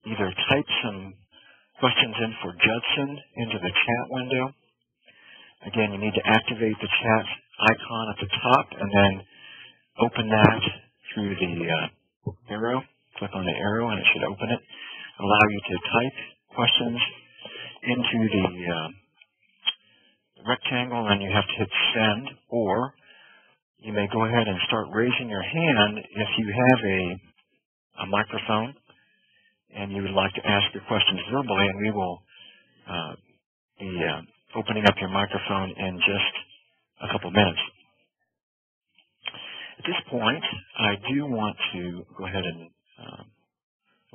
either type some questions in for Judson into the chat window. Again, you need to activate the chat icon at the top and then open that through the arrow. Click on the arrow and it should open it. Allow you to type questions into the rectangle, and you have to hit send, or you may go ahead and start raising your hand if you have a microphone and you would like to ask your questions verbally, and we will be opening up your microphone in just a couple minutes. At this point, I do want to go ahead and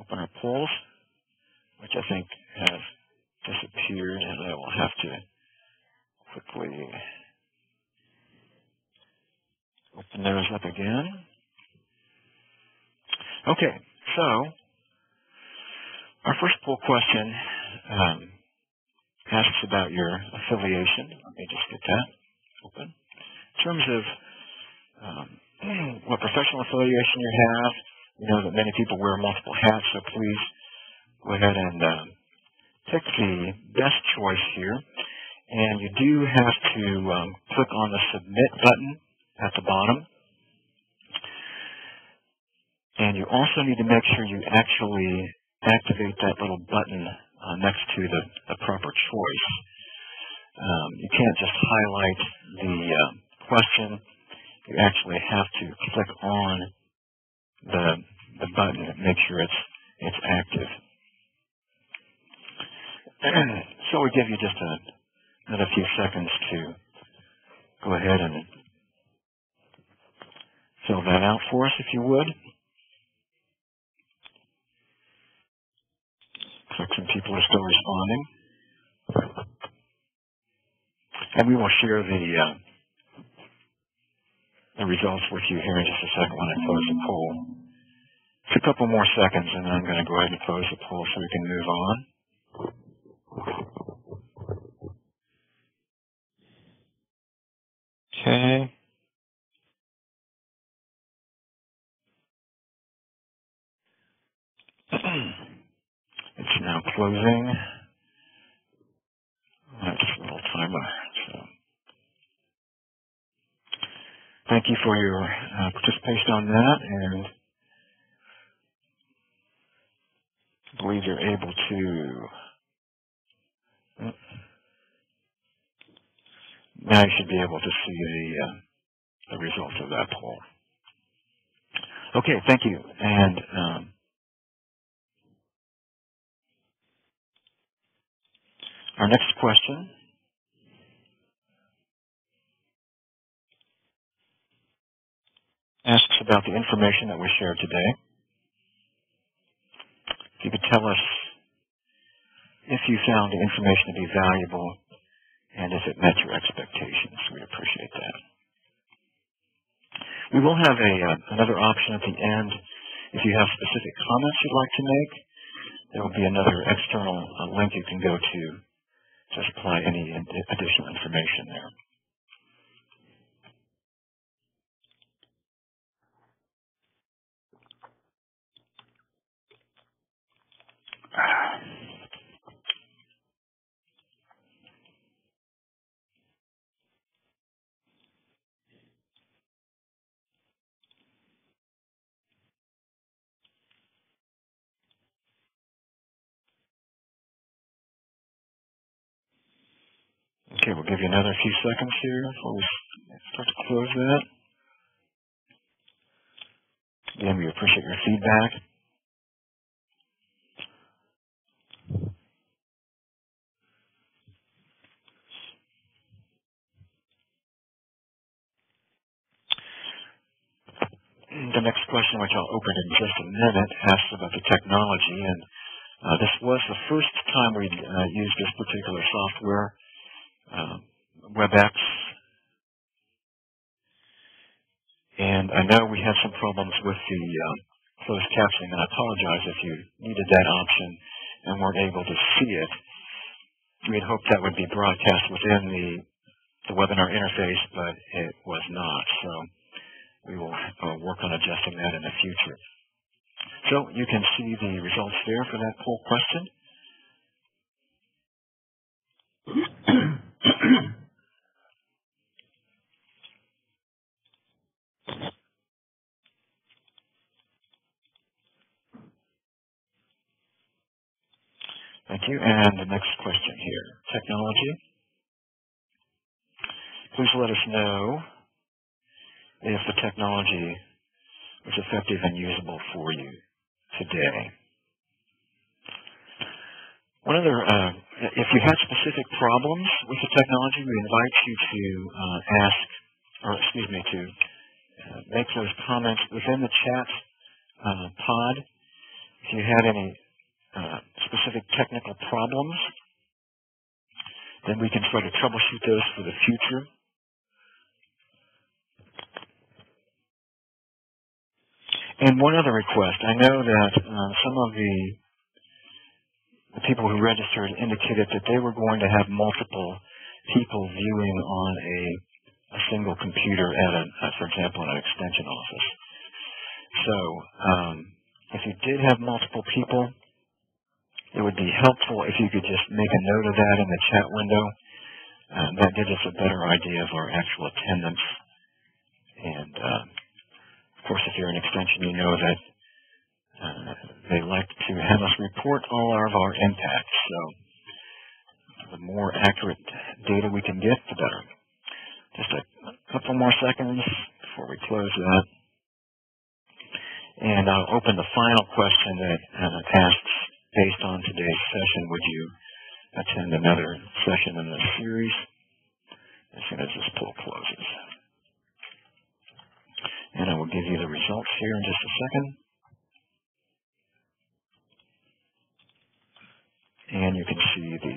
open our polls, which I think have disappeared, and I will have to quickly open those up again. Okay, so our first poll question asks about your affiliation. Let me just get that open. In terms of what professional affiliation you have, we know that many people wear multiple hats, so please go ahead and pick the best choice here. And you do have to click on the Submit button at the bottom. And you also need to make sure you actually activate that little button next to the proper choice. You can't just highlight the question. You actually have to click on the button and make sure it's active. So we give you just another few seconds to go ahead and fill that out for us, if you would. Looks like some people are still responding. And we will share the results with you here in just a second when I close the poll. It's a couple more seconds, and then I'm going to go ahead and close the poll so we can move on. Okay. It's now closing. That's a little timer. So, thank you for your participation on that, and I believe you're able to. Now you should be able to see the results of that poll. Okay, thank you. And our next question asks about the information that we shared today. If you could tell us if you found the information to be valuable and if it met your expectations, we'd appreciate that. We will have another option at the end. If you have specific comments you'd like to make, there will be another external link you can go to supply any additional information there. Okay, we'll give you another few seconds here before we start to close that. Again, we appreciate your feedback. The next question, which I'll open in just a minute, asks about the technology. And this was the first time we'd used this particular software, WebEx. And I know we had some problems with the closed captioning, and I apologize if you needed that option and weren't able to see it. We had hoped that would be broadcast within the webinar interface, but it was not. So we will work on adjusting that in the future. So you can see the results there for that poll question. Thank you. And the next question here, technology. Please let us know if the technology was effective and usable for you today. One other, if you have specific problems with the technology, we invite you to to make those comments within the chat pod. If you had any specific technical problems, then we can try to troubleshoot those for the future. And one other request. I know that some of the people who registered indicated that they were going to have multiple people viewing on a single computer at for example, an extension office. So if you did have multiple people, it would be helpful if you could just make a note of that in the chat window. That gives us a better idea of our actual attendance. And, of course, if you're an extension, you know that they like to have us report all of our impacts. So the more accurate data we can get, the better. Just a couple more seconds before we close that. And I'll open the final question that asks, based on today's session, would you attend another session in this series as soon as this poll closes? And I will give you the results here in just a second. And you can see the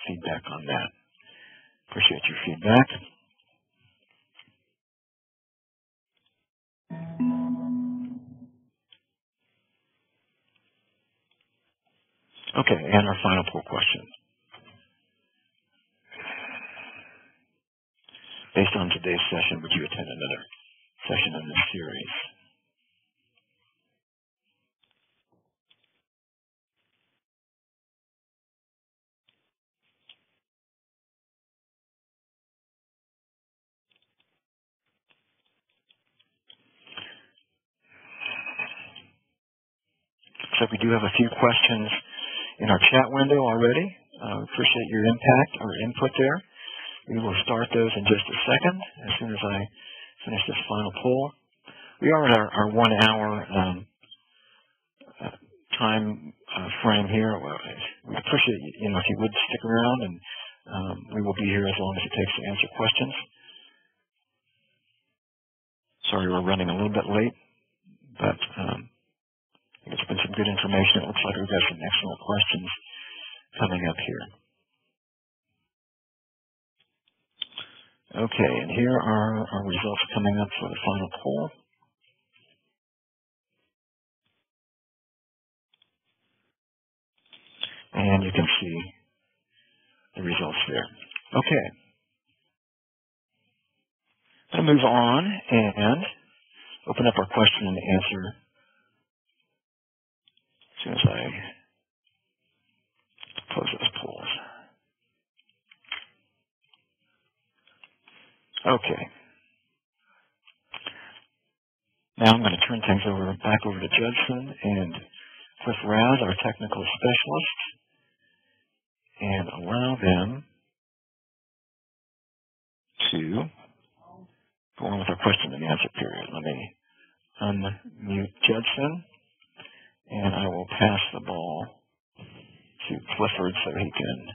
feedback on that. Appreciate your feedback. Okay, and our final poll question. Based on today's session, would you attend another session in this series? So we do have a few questions in our chat window already. Appreciate your impact or input there. We will start those in just a second as soon as I finish this final poll. We are at our 1 hour time frame here. We appreciate if you would stick around, and we will be here as long as it takes to answer questions. Sorry we're running a little bit late, but it's been some good information. It looks like we've got some excellent questions coming up here. Okay, and here are our results coming up for the final poll. And you can see the results there. Okay. I'm going to move on and open up our question and answer as soon as I close those polls. Okay. Now I'm going to turn things back over to Judson and Cliff Raz, our technical specialists, and allow them to go on with our question and answer period. Let me unmute Judson, and I will pass the ball to Clifford so he can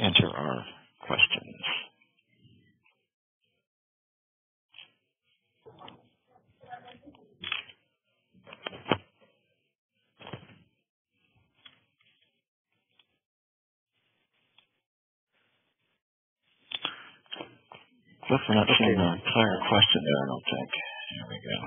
answer our questions. Cliff, we're not seeing the entire question there, I don't think. There we go.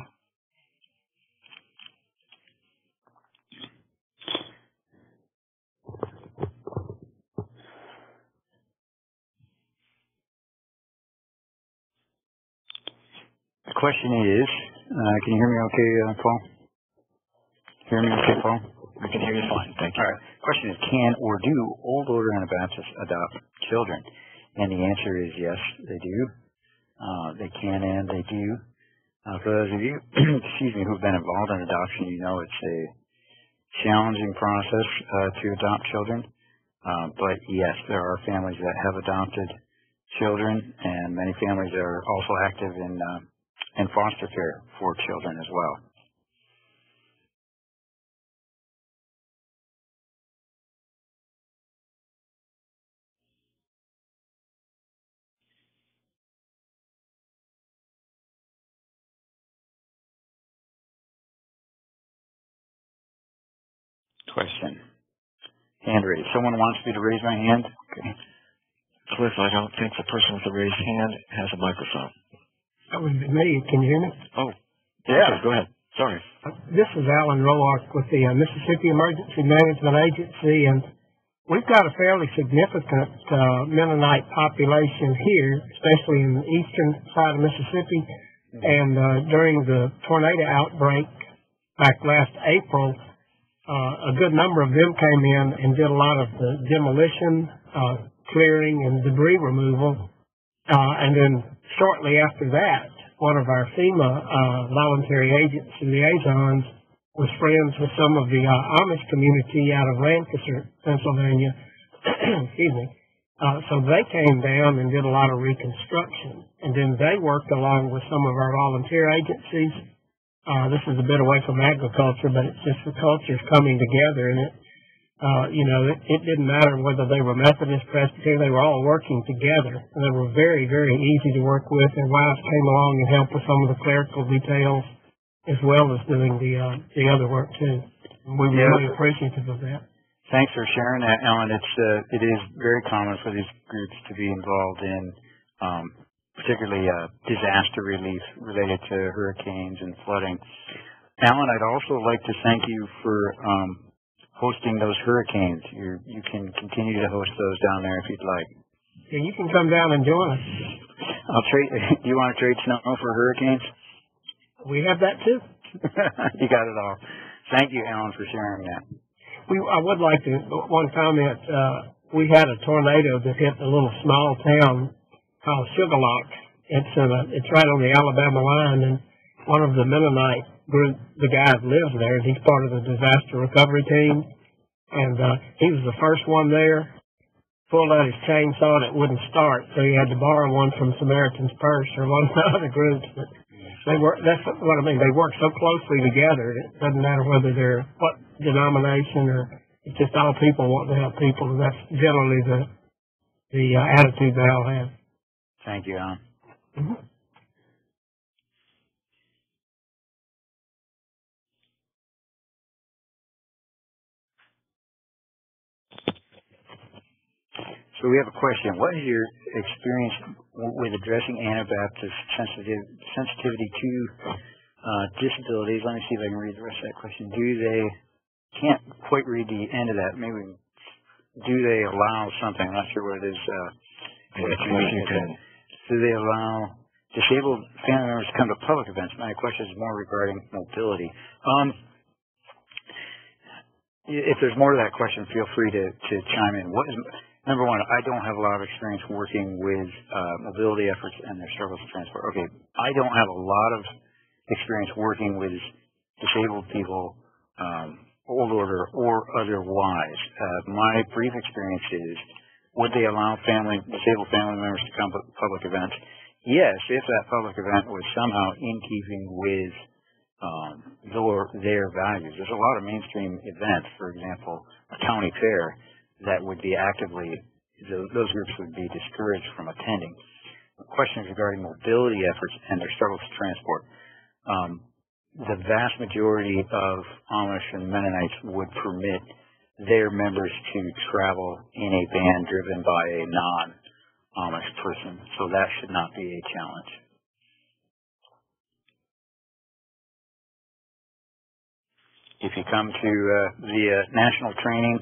question is, can you hear me okay, Paul? Hear me okay, Paul? We can hear you fine. Thank you. All right. Question is, can or do Old Order Anabaptists adopt children? And the answer is yes, they do. They can and they do. For those of you, excuse me, who've been involved in adoption, you know it's a challenging process to adopt children. But yes, there are families that have adopted children, and many families are also active in foster care for children as well. Question. Hand raised. Someone wants me to raise my hand? Okay. Cliff, I don't think the person with the raised hand has a microphone. That would be me. Can you hear me? Oh, yeah. Okay, go ahead. Sorry. This is Alan Roark with the Mississippi Emergency Management Agency, and we've got a fairly significant Mennonite population here, especially in the eastern side of Mississippi. And during the tornado outbreak back last April, a good number of them came in and did a lot of the demolition, clearing, and debris removal. And then shortly after that, one of our FEMA voluntary agency liaisons was friends with some of the Amish community out of Lancaster, Pennsylvania. Excuse me. So they came down and did a lot of reconstruction. And then they worked along with some of our volunteer agencies. This is a bit away from agriculture, but it's just the cultures coming together, and it didn't matter whether they were Methodist, Presbyterian, they were all working together, and they were very, very easy to work with. Their wives came along and helped with some of the clerical details, as well as doing the other work too. And we were really appreciative of that. Thanks for sharing that, Alan. It is very common for these groups to be involved in particularly disaster relief related to hurricanes and flooding. Alan, I'd also like to thank you for hosting those hurricanes. You can continue to host those down there if you'd like. Yeah, you can come down and join us. Do you want to trade snow for hurricanes? We have that too. You got it all. Thank you, Alan, for sharing that. I would like to, one comment, we had a tornado that hit a little small town called Sugar Lock. It's right on the Alabama line, and one of the Mennonite group, the guy that lives there, and he's part of the disaster recovery team, and he was the first one there, pulled out his chainsaw and it wouldn't start, so he had to borrow one from Samaritan's Purse or one of the other groups. But that's what I mean, they work so closely together, it doesn't matter whether they're what denomination, or it's just all people want to help people, and that's generally the attitude they all have. Thank you, Alan. Mm-hmm. So we have a question. What is your experience with addressing Anabaptist sensitivity to disabilities? Let me see if I can read the rest of that question. Can't quite read the end of that. Maybe do they allow something? I'm not sure what it is. Do they allow disabled family members to come to public events? My question is more regarding mobility. If there's more to that question, feel free to chime in. Number one, I don't have a lot of experience working with mobility efforts and their struggles to transport. Okay, I don't have a lot of experience working with disabled people, Old Order or otherwise. My brief experience is, would they allow disabled family members to come to public events? Yes, if that public event was somehow in keeping with their values. There's a lot of mainstream events, for example, a county fair, that would be those groups would be discouraged from attending. Questions regarding mobility efforts and their struggles to transport. The vast majority of Amish and Mennonites would permit their members to travel in a van driven by a non-Amish person, so that should not be a challenge. If you come to the national training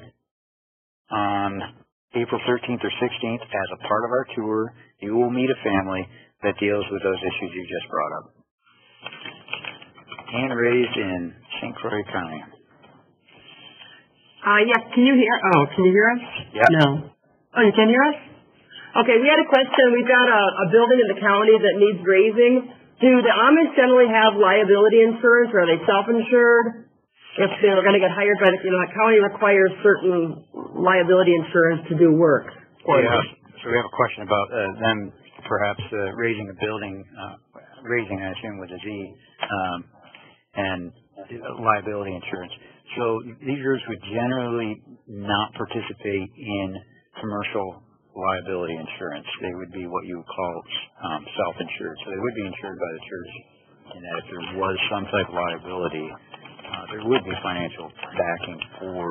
on April 13th or 16th as a part of our tour, you will meet a family that deals with those issues you just brought up. and raised in St. Croix County. Yes, can you hear? Oh, can you hear us? Yeah. No. Oh, you can hear us? Okay, we had a question. We've got a building in the county that needs raising. Do the Amish generally have liability insurance, or are they self-insured? If they're going to get hired by the county requires certain liability insurance to do work. Yeah. So we have a question about them perhaps raising a building, raising, I assume, with a Z, and liability insurance. So these groups would generally not participate in commercial liability insurance. They would be what you would call self-insured. So they would be insured by the church, and that if there was some type of liability, there would be financial backing for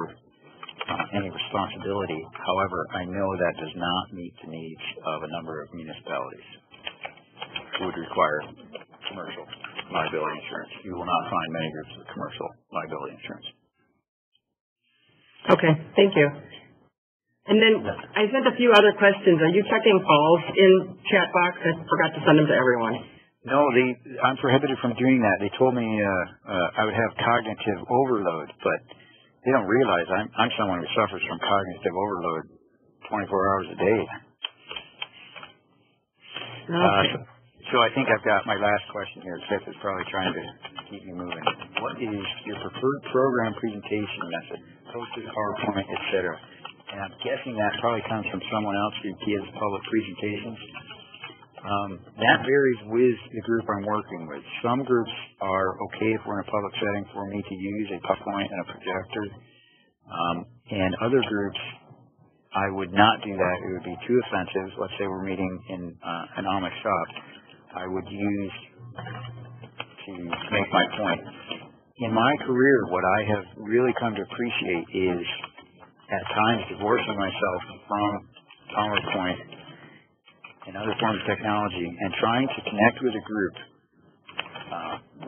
any responsibility. However, I know that does not meet the needs of a number of municipalities who would require commercial liability insurance. You will not find many groups with commercial liability insurance. Okay, thank you. And then I sent a few other questions. Are you checking calls in chat box? I forgot to send them to everyone. No, I'm prohibited from doing that. They told me I would have cognitive overload, but they don't realize I'm someone who suffers from cognitive overload 24 hours a day. Okay. So I think I've got my last question here. Seth is probably trying to keep me moving. What is your preferred program presentation method? Posters, PowerPoint, etc. And I'm guessing that probably comes from someone else who gives public presentations. That varies with the group I'm working with. Some groups are okay if we're in a public setting for me to use a PowerPoint and a projector. And other groups, I would not do that. It would be too offensive. Let's say we're meeting in an Amish shop. I would use to make my point. In my career, what I have really come to appreciate is at times divorcing myself from PowerPoint and other forms of technology and trying to connect with a group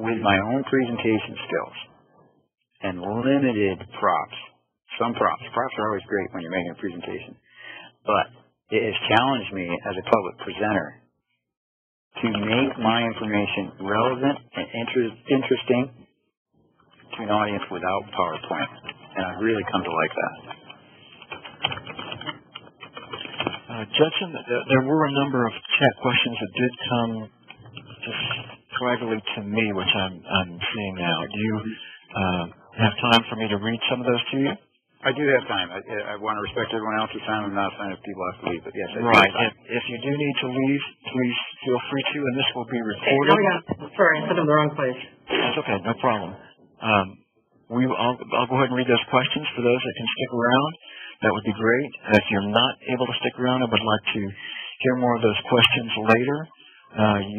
with my own presentation skills and limited props. Some props. Props are always great when you're making a presentation. But it has challenged me as a public presenter to make my information relevant and interesting to an audience without PowerPoint. And I've really come to like that. Judson, there were a number of chat questions that did come just privately to me, which I'm seeing now. Do you have time for me to read some of those to you? I do have time. I want to respect everyone else's time. I'm not saying if people have to leave, but yes, I do right. have time. If you do need to leave, please feel free to, and this will be recorded. Oh, yeah. Sorry, I put them in the wrong place. That's okay. No problem. I'll go ahead and read those questions for those that can stick around. That would be great. If you're not able to stick around and would like to hear more of those questions later,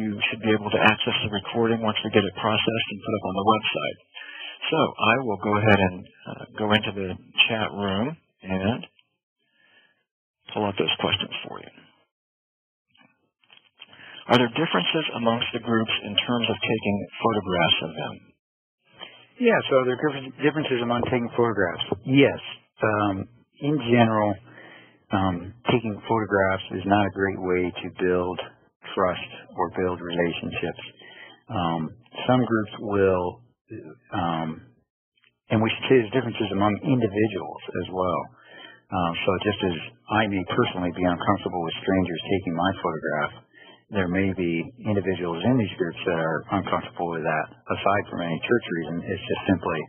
you should be able to access the recording once we get it processed and put up on the website. So I will go ahead and go into the chat room and pull out those questions for you. Are there differences amongst the groups in terms of taking photographs of them? Yeah, so there are differences among taking photographs. Yes. In general, taking photographs is not a great way to build trust or build relationships. Some groups will, and we should say there's differences among individuals as well. So just as I may personally be uncomfortable with strangers taking my photograph, there may be individuals in these groups that are uncomfortable with that. Aside from any church reason, it's just simply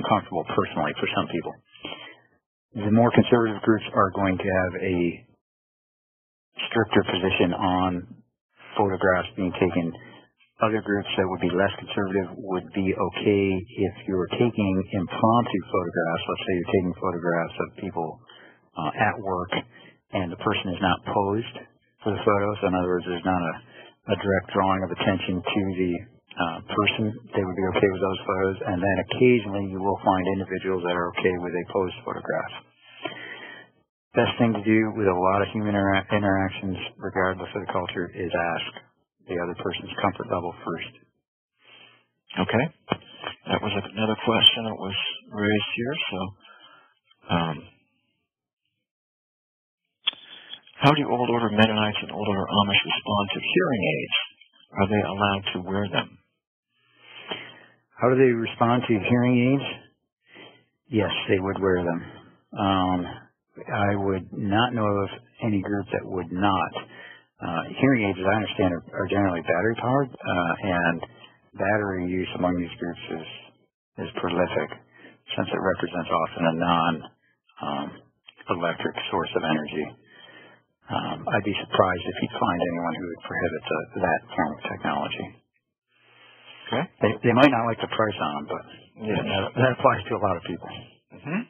uncomfortable personally for some people. The more conservative groups are going to have a stricter position on photographs being taken. Other groups that would be less conservative would be okay if you're taking impromptu photographs. Let's say you're taking photographs of people at work and the person is not posed for the photos. In other words, there's not a direct drawing of attention to the person. They would be okay with those photos. And then occasionally you will find individuals that are okay with a posed photograph. Best thing to do with a lot of human interactions, regardless of the culture, is ask the other person's comfort level first. Okay. That was another question that was raised here. So, how do Old Order Mennonites and Old Order Amish respond to hearing aids? Are they allowed to wear them? How do they respond to hearing aids? Yes, they would wear them. I would not know of any group that would not. Hearing aids, as I understand, are generally battery powered, and battery use among these groups is prolific, since it represents often a non-electric source of energy. I'd be surprised if you'd find anyone who would prohibit that form of technology. Okay. They might not like the price on them, but that applies to a lot of people. Mm-hmm.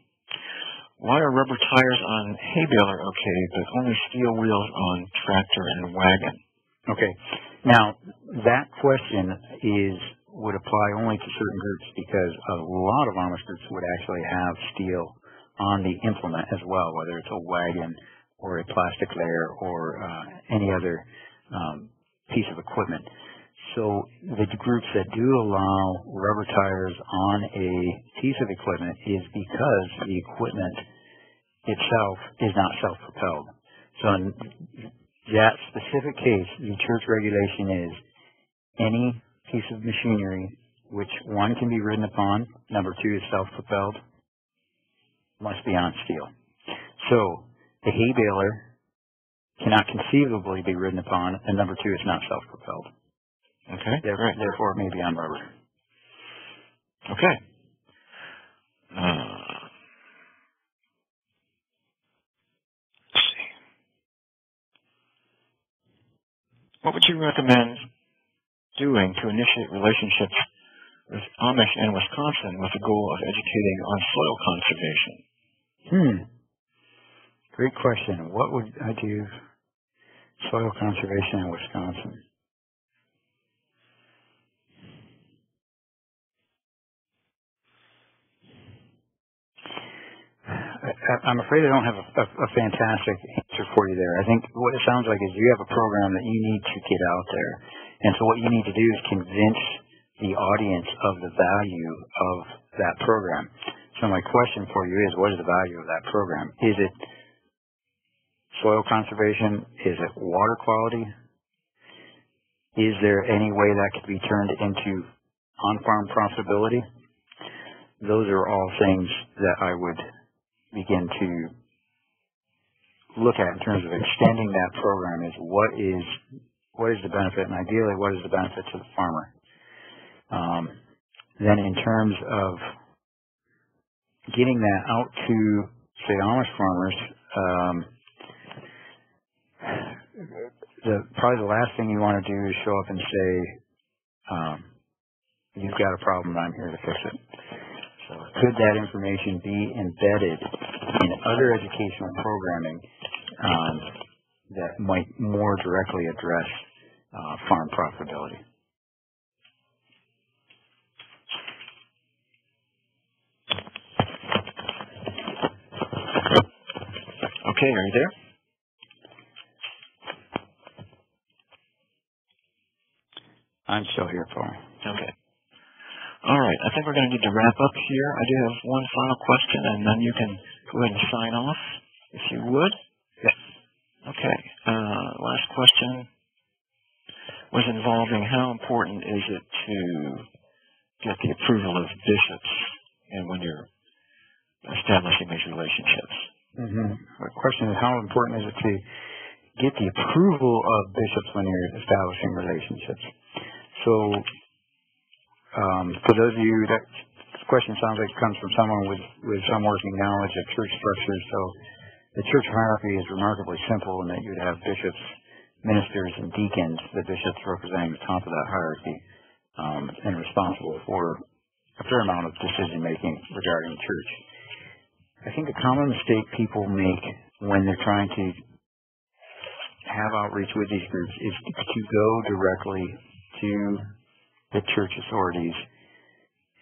Why are rubber tires on hay baler okay, but only steel wheels on tractor and wagon? Okay. Now, that question would apply only to certain groups, because a lot of Amish groups would actually have steel on the implement as well, whether it's a wagon or a plastic layer or any other piece of equipment. So the groups that do allow rubber tires on a piece of equipment is because the equipment itself is not self-propelled. So in that specific case, the church regulation is any piece of machinery which, one, can be ridden upon, number two, is self-propelled, must be on steel. So the hay baler cannot conceivably be ridden upon, and number two, it's not self-propelled. Okay. Therefore, it may be on rubber. Okay. Let's see. What would you recommend doing to initiate relationships with Amish and Wisconsin with the goal of educating on soil conservation? Great question. What would I do? Soil conservation in Wisconsin. I'm afraid I don't have a fantastic answer for you there. I think what it sounds like is you have a program that you need to get out there. And so what you need to do is convince the audience of the value of that program. So my question for you is, what is the value of that program? Is it soil conservation? Is it water quality? Is there any way that could be turned into on-farm profitability? Those are all things that I would begin to look at in terms of extending that program. Is what is the benefit, and ideally what is the benefit to the farmer? Then in terms of getting that out to, say, Amish farmers, probably the last thing you want to do is show up and say, you've got a problem, I'm here to fix it. So could that information be embedded in other educational programming that might more directly address farm profitability? Okay, are you there? I'm still here, Paul. Okay. All right. I think we're going to need to wrap up here. I do have one final question, and then you can go ahead and sign off, if you would. Yes. Okay. Last question was involving how important is it to get the approval of bishops and when you're establishing these relationships? The question is, how important is it to get the approval of bishops when you're establishing relationships? So, for those of you, that question sounds like it comes from someone with some working knowledge of church structures. So, the church hierarchy is remarkably simple in that you'd have bishops, ministers, and deacons, the bishops representing the top of that hierarchy, and responsible for a fair amount of decision-making regarding the church. I think a common mistake people make when they're trying to have outreach with these groups is to go directly to the church authorities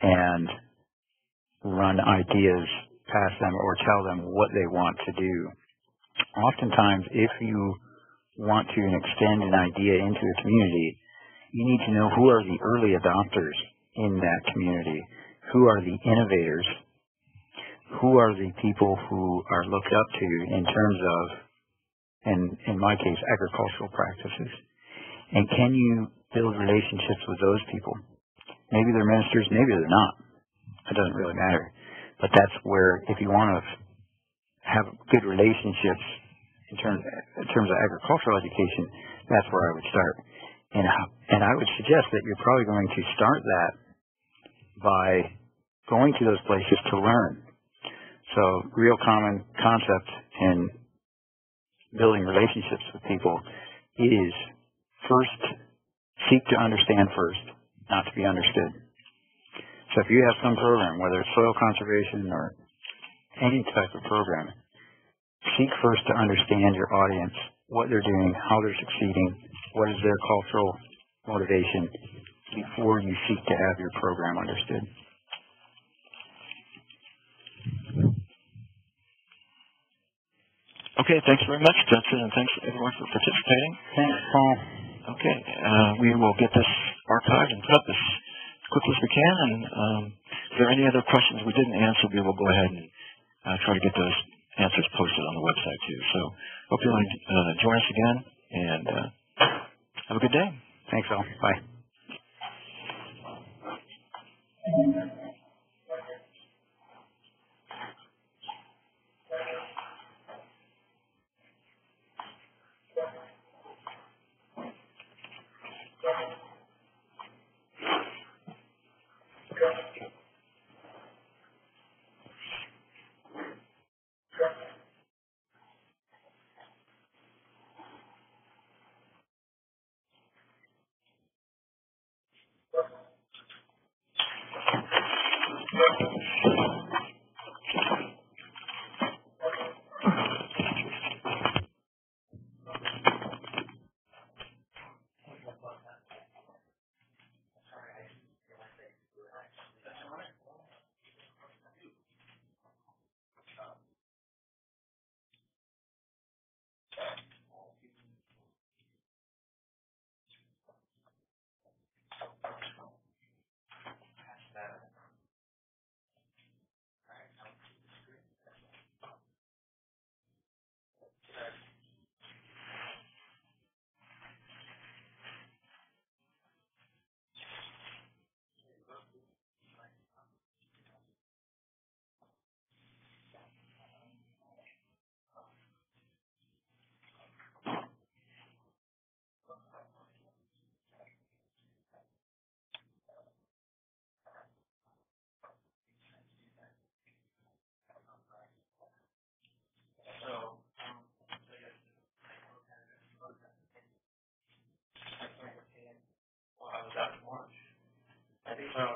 and run ideas past them or tell them what they want to do. Oftentimes, if you want to extend an idea into a community, you need to know who are the early adopters in that community, who are the innovators, who are the people who are looked up to in terms of, and in my case, agricultural practices. And can you build relationships with those people? Maybe they're ministers, maybe they're not. It doesn't really matter. But that's where, if you want to have good relationships in terms of agricultural education, that's where I would start. And I would suggest that you're probably going to start that by going to those places to learn. So, real common concept in building relationships with people is first seek to understand first, not to be understood. So if you have some program, whether it's soil conservation or any type of program, seek first to understand your audience, what they're doing, how they're succeeding, what is their cultural motivation, before you seek to have your program understood. Okay, thanks very much, Justin, and thanks everyone for participating. Thanks, Paul. Okay, we will get this archived and put up as quickly as we can, and if there are any other questions we didn't answer, we will go ahead and try to get those answers posted on the website too. So hope you'll join us again, and have a good day. Thanks, all. Bye.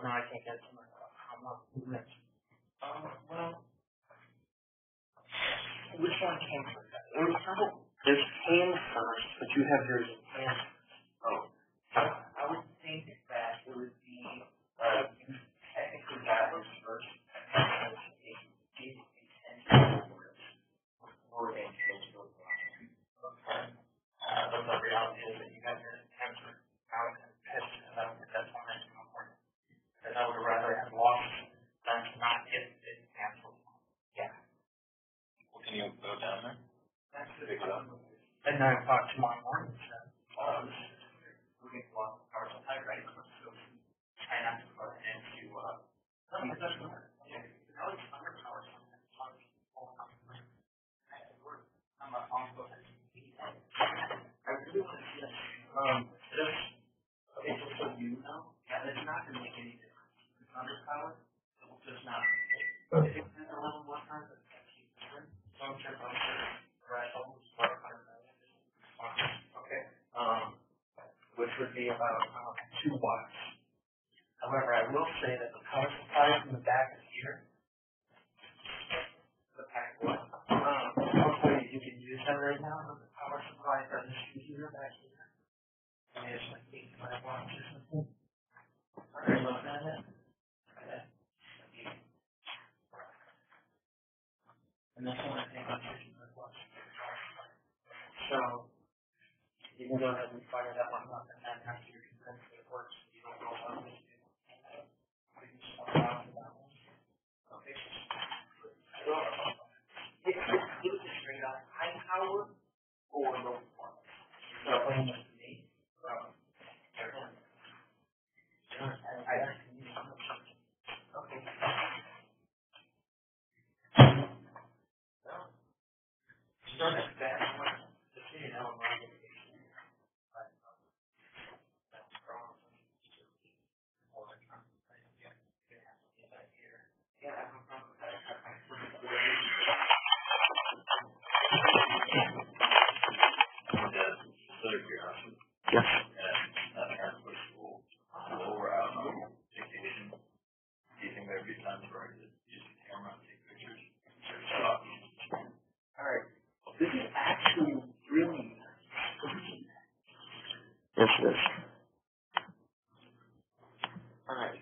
Now I can't get to my movement. Well, which one came first? This came first, but you have yours in hand. Oh, I would think that it would be you technically got yours first because it did intend more than to okay. But the reality is that you got your answer out and pissed, and that's one that's important. Because I would rather have lost than to not get it canceled. Yeah. Well, can you go down there? That's the big one. At 9 o'clock tomorrow morning, so we get a lot of power supply, right? So try not to put it into, yeah. I was under power supply. I'm a hospital. I really want to see this. It's just so you know, yeah, it's not going to make any difference. Underpowered, it will just not. If it's a little more time, it's going to keep different. Some thresholds are okay. Which would be about 2 watts. However, I will say that the power supply from the back is here. The back one. Hopefully you can use that right now. The power supply for this computer back here. And it's like 85 watts or something. Are you looking at it? And that's only thing about 55 watts. So, you can go ahead and fire that one up, and then after you're convinced that it works, you don't know how to do it. You can swap out to that one. Okay. It's straight up high power or low performance. So, me, everyone. I Yeah, I have no problem with that. Yes. Catholic school, while we're out on vacation, do you think there'd be time for us to use the camera and take pictures? All right. This is actually really Yes, it is. all right.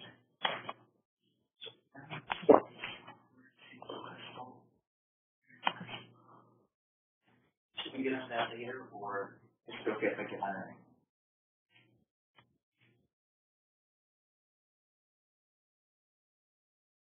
Should we get on that later, or is it okay if I get on that?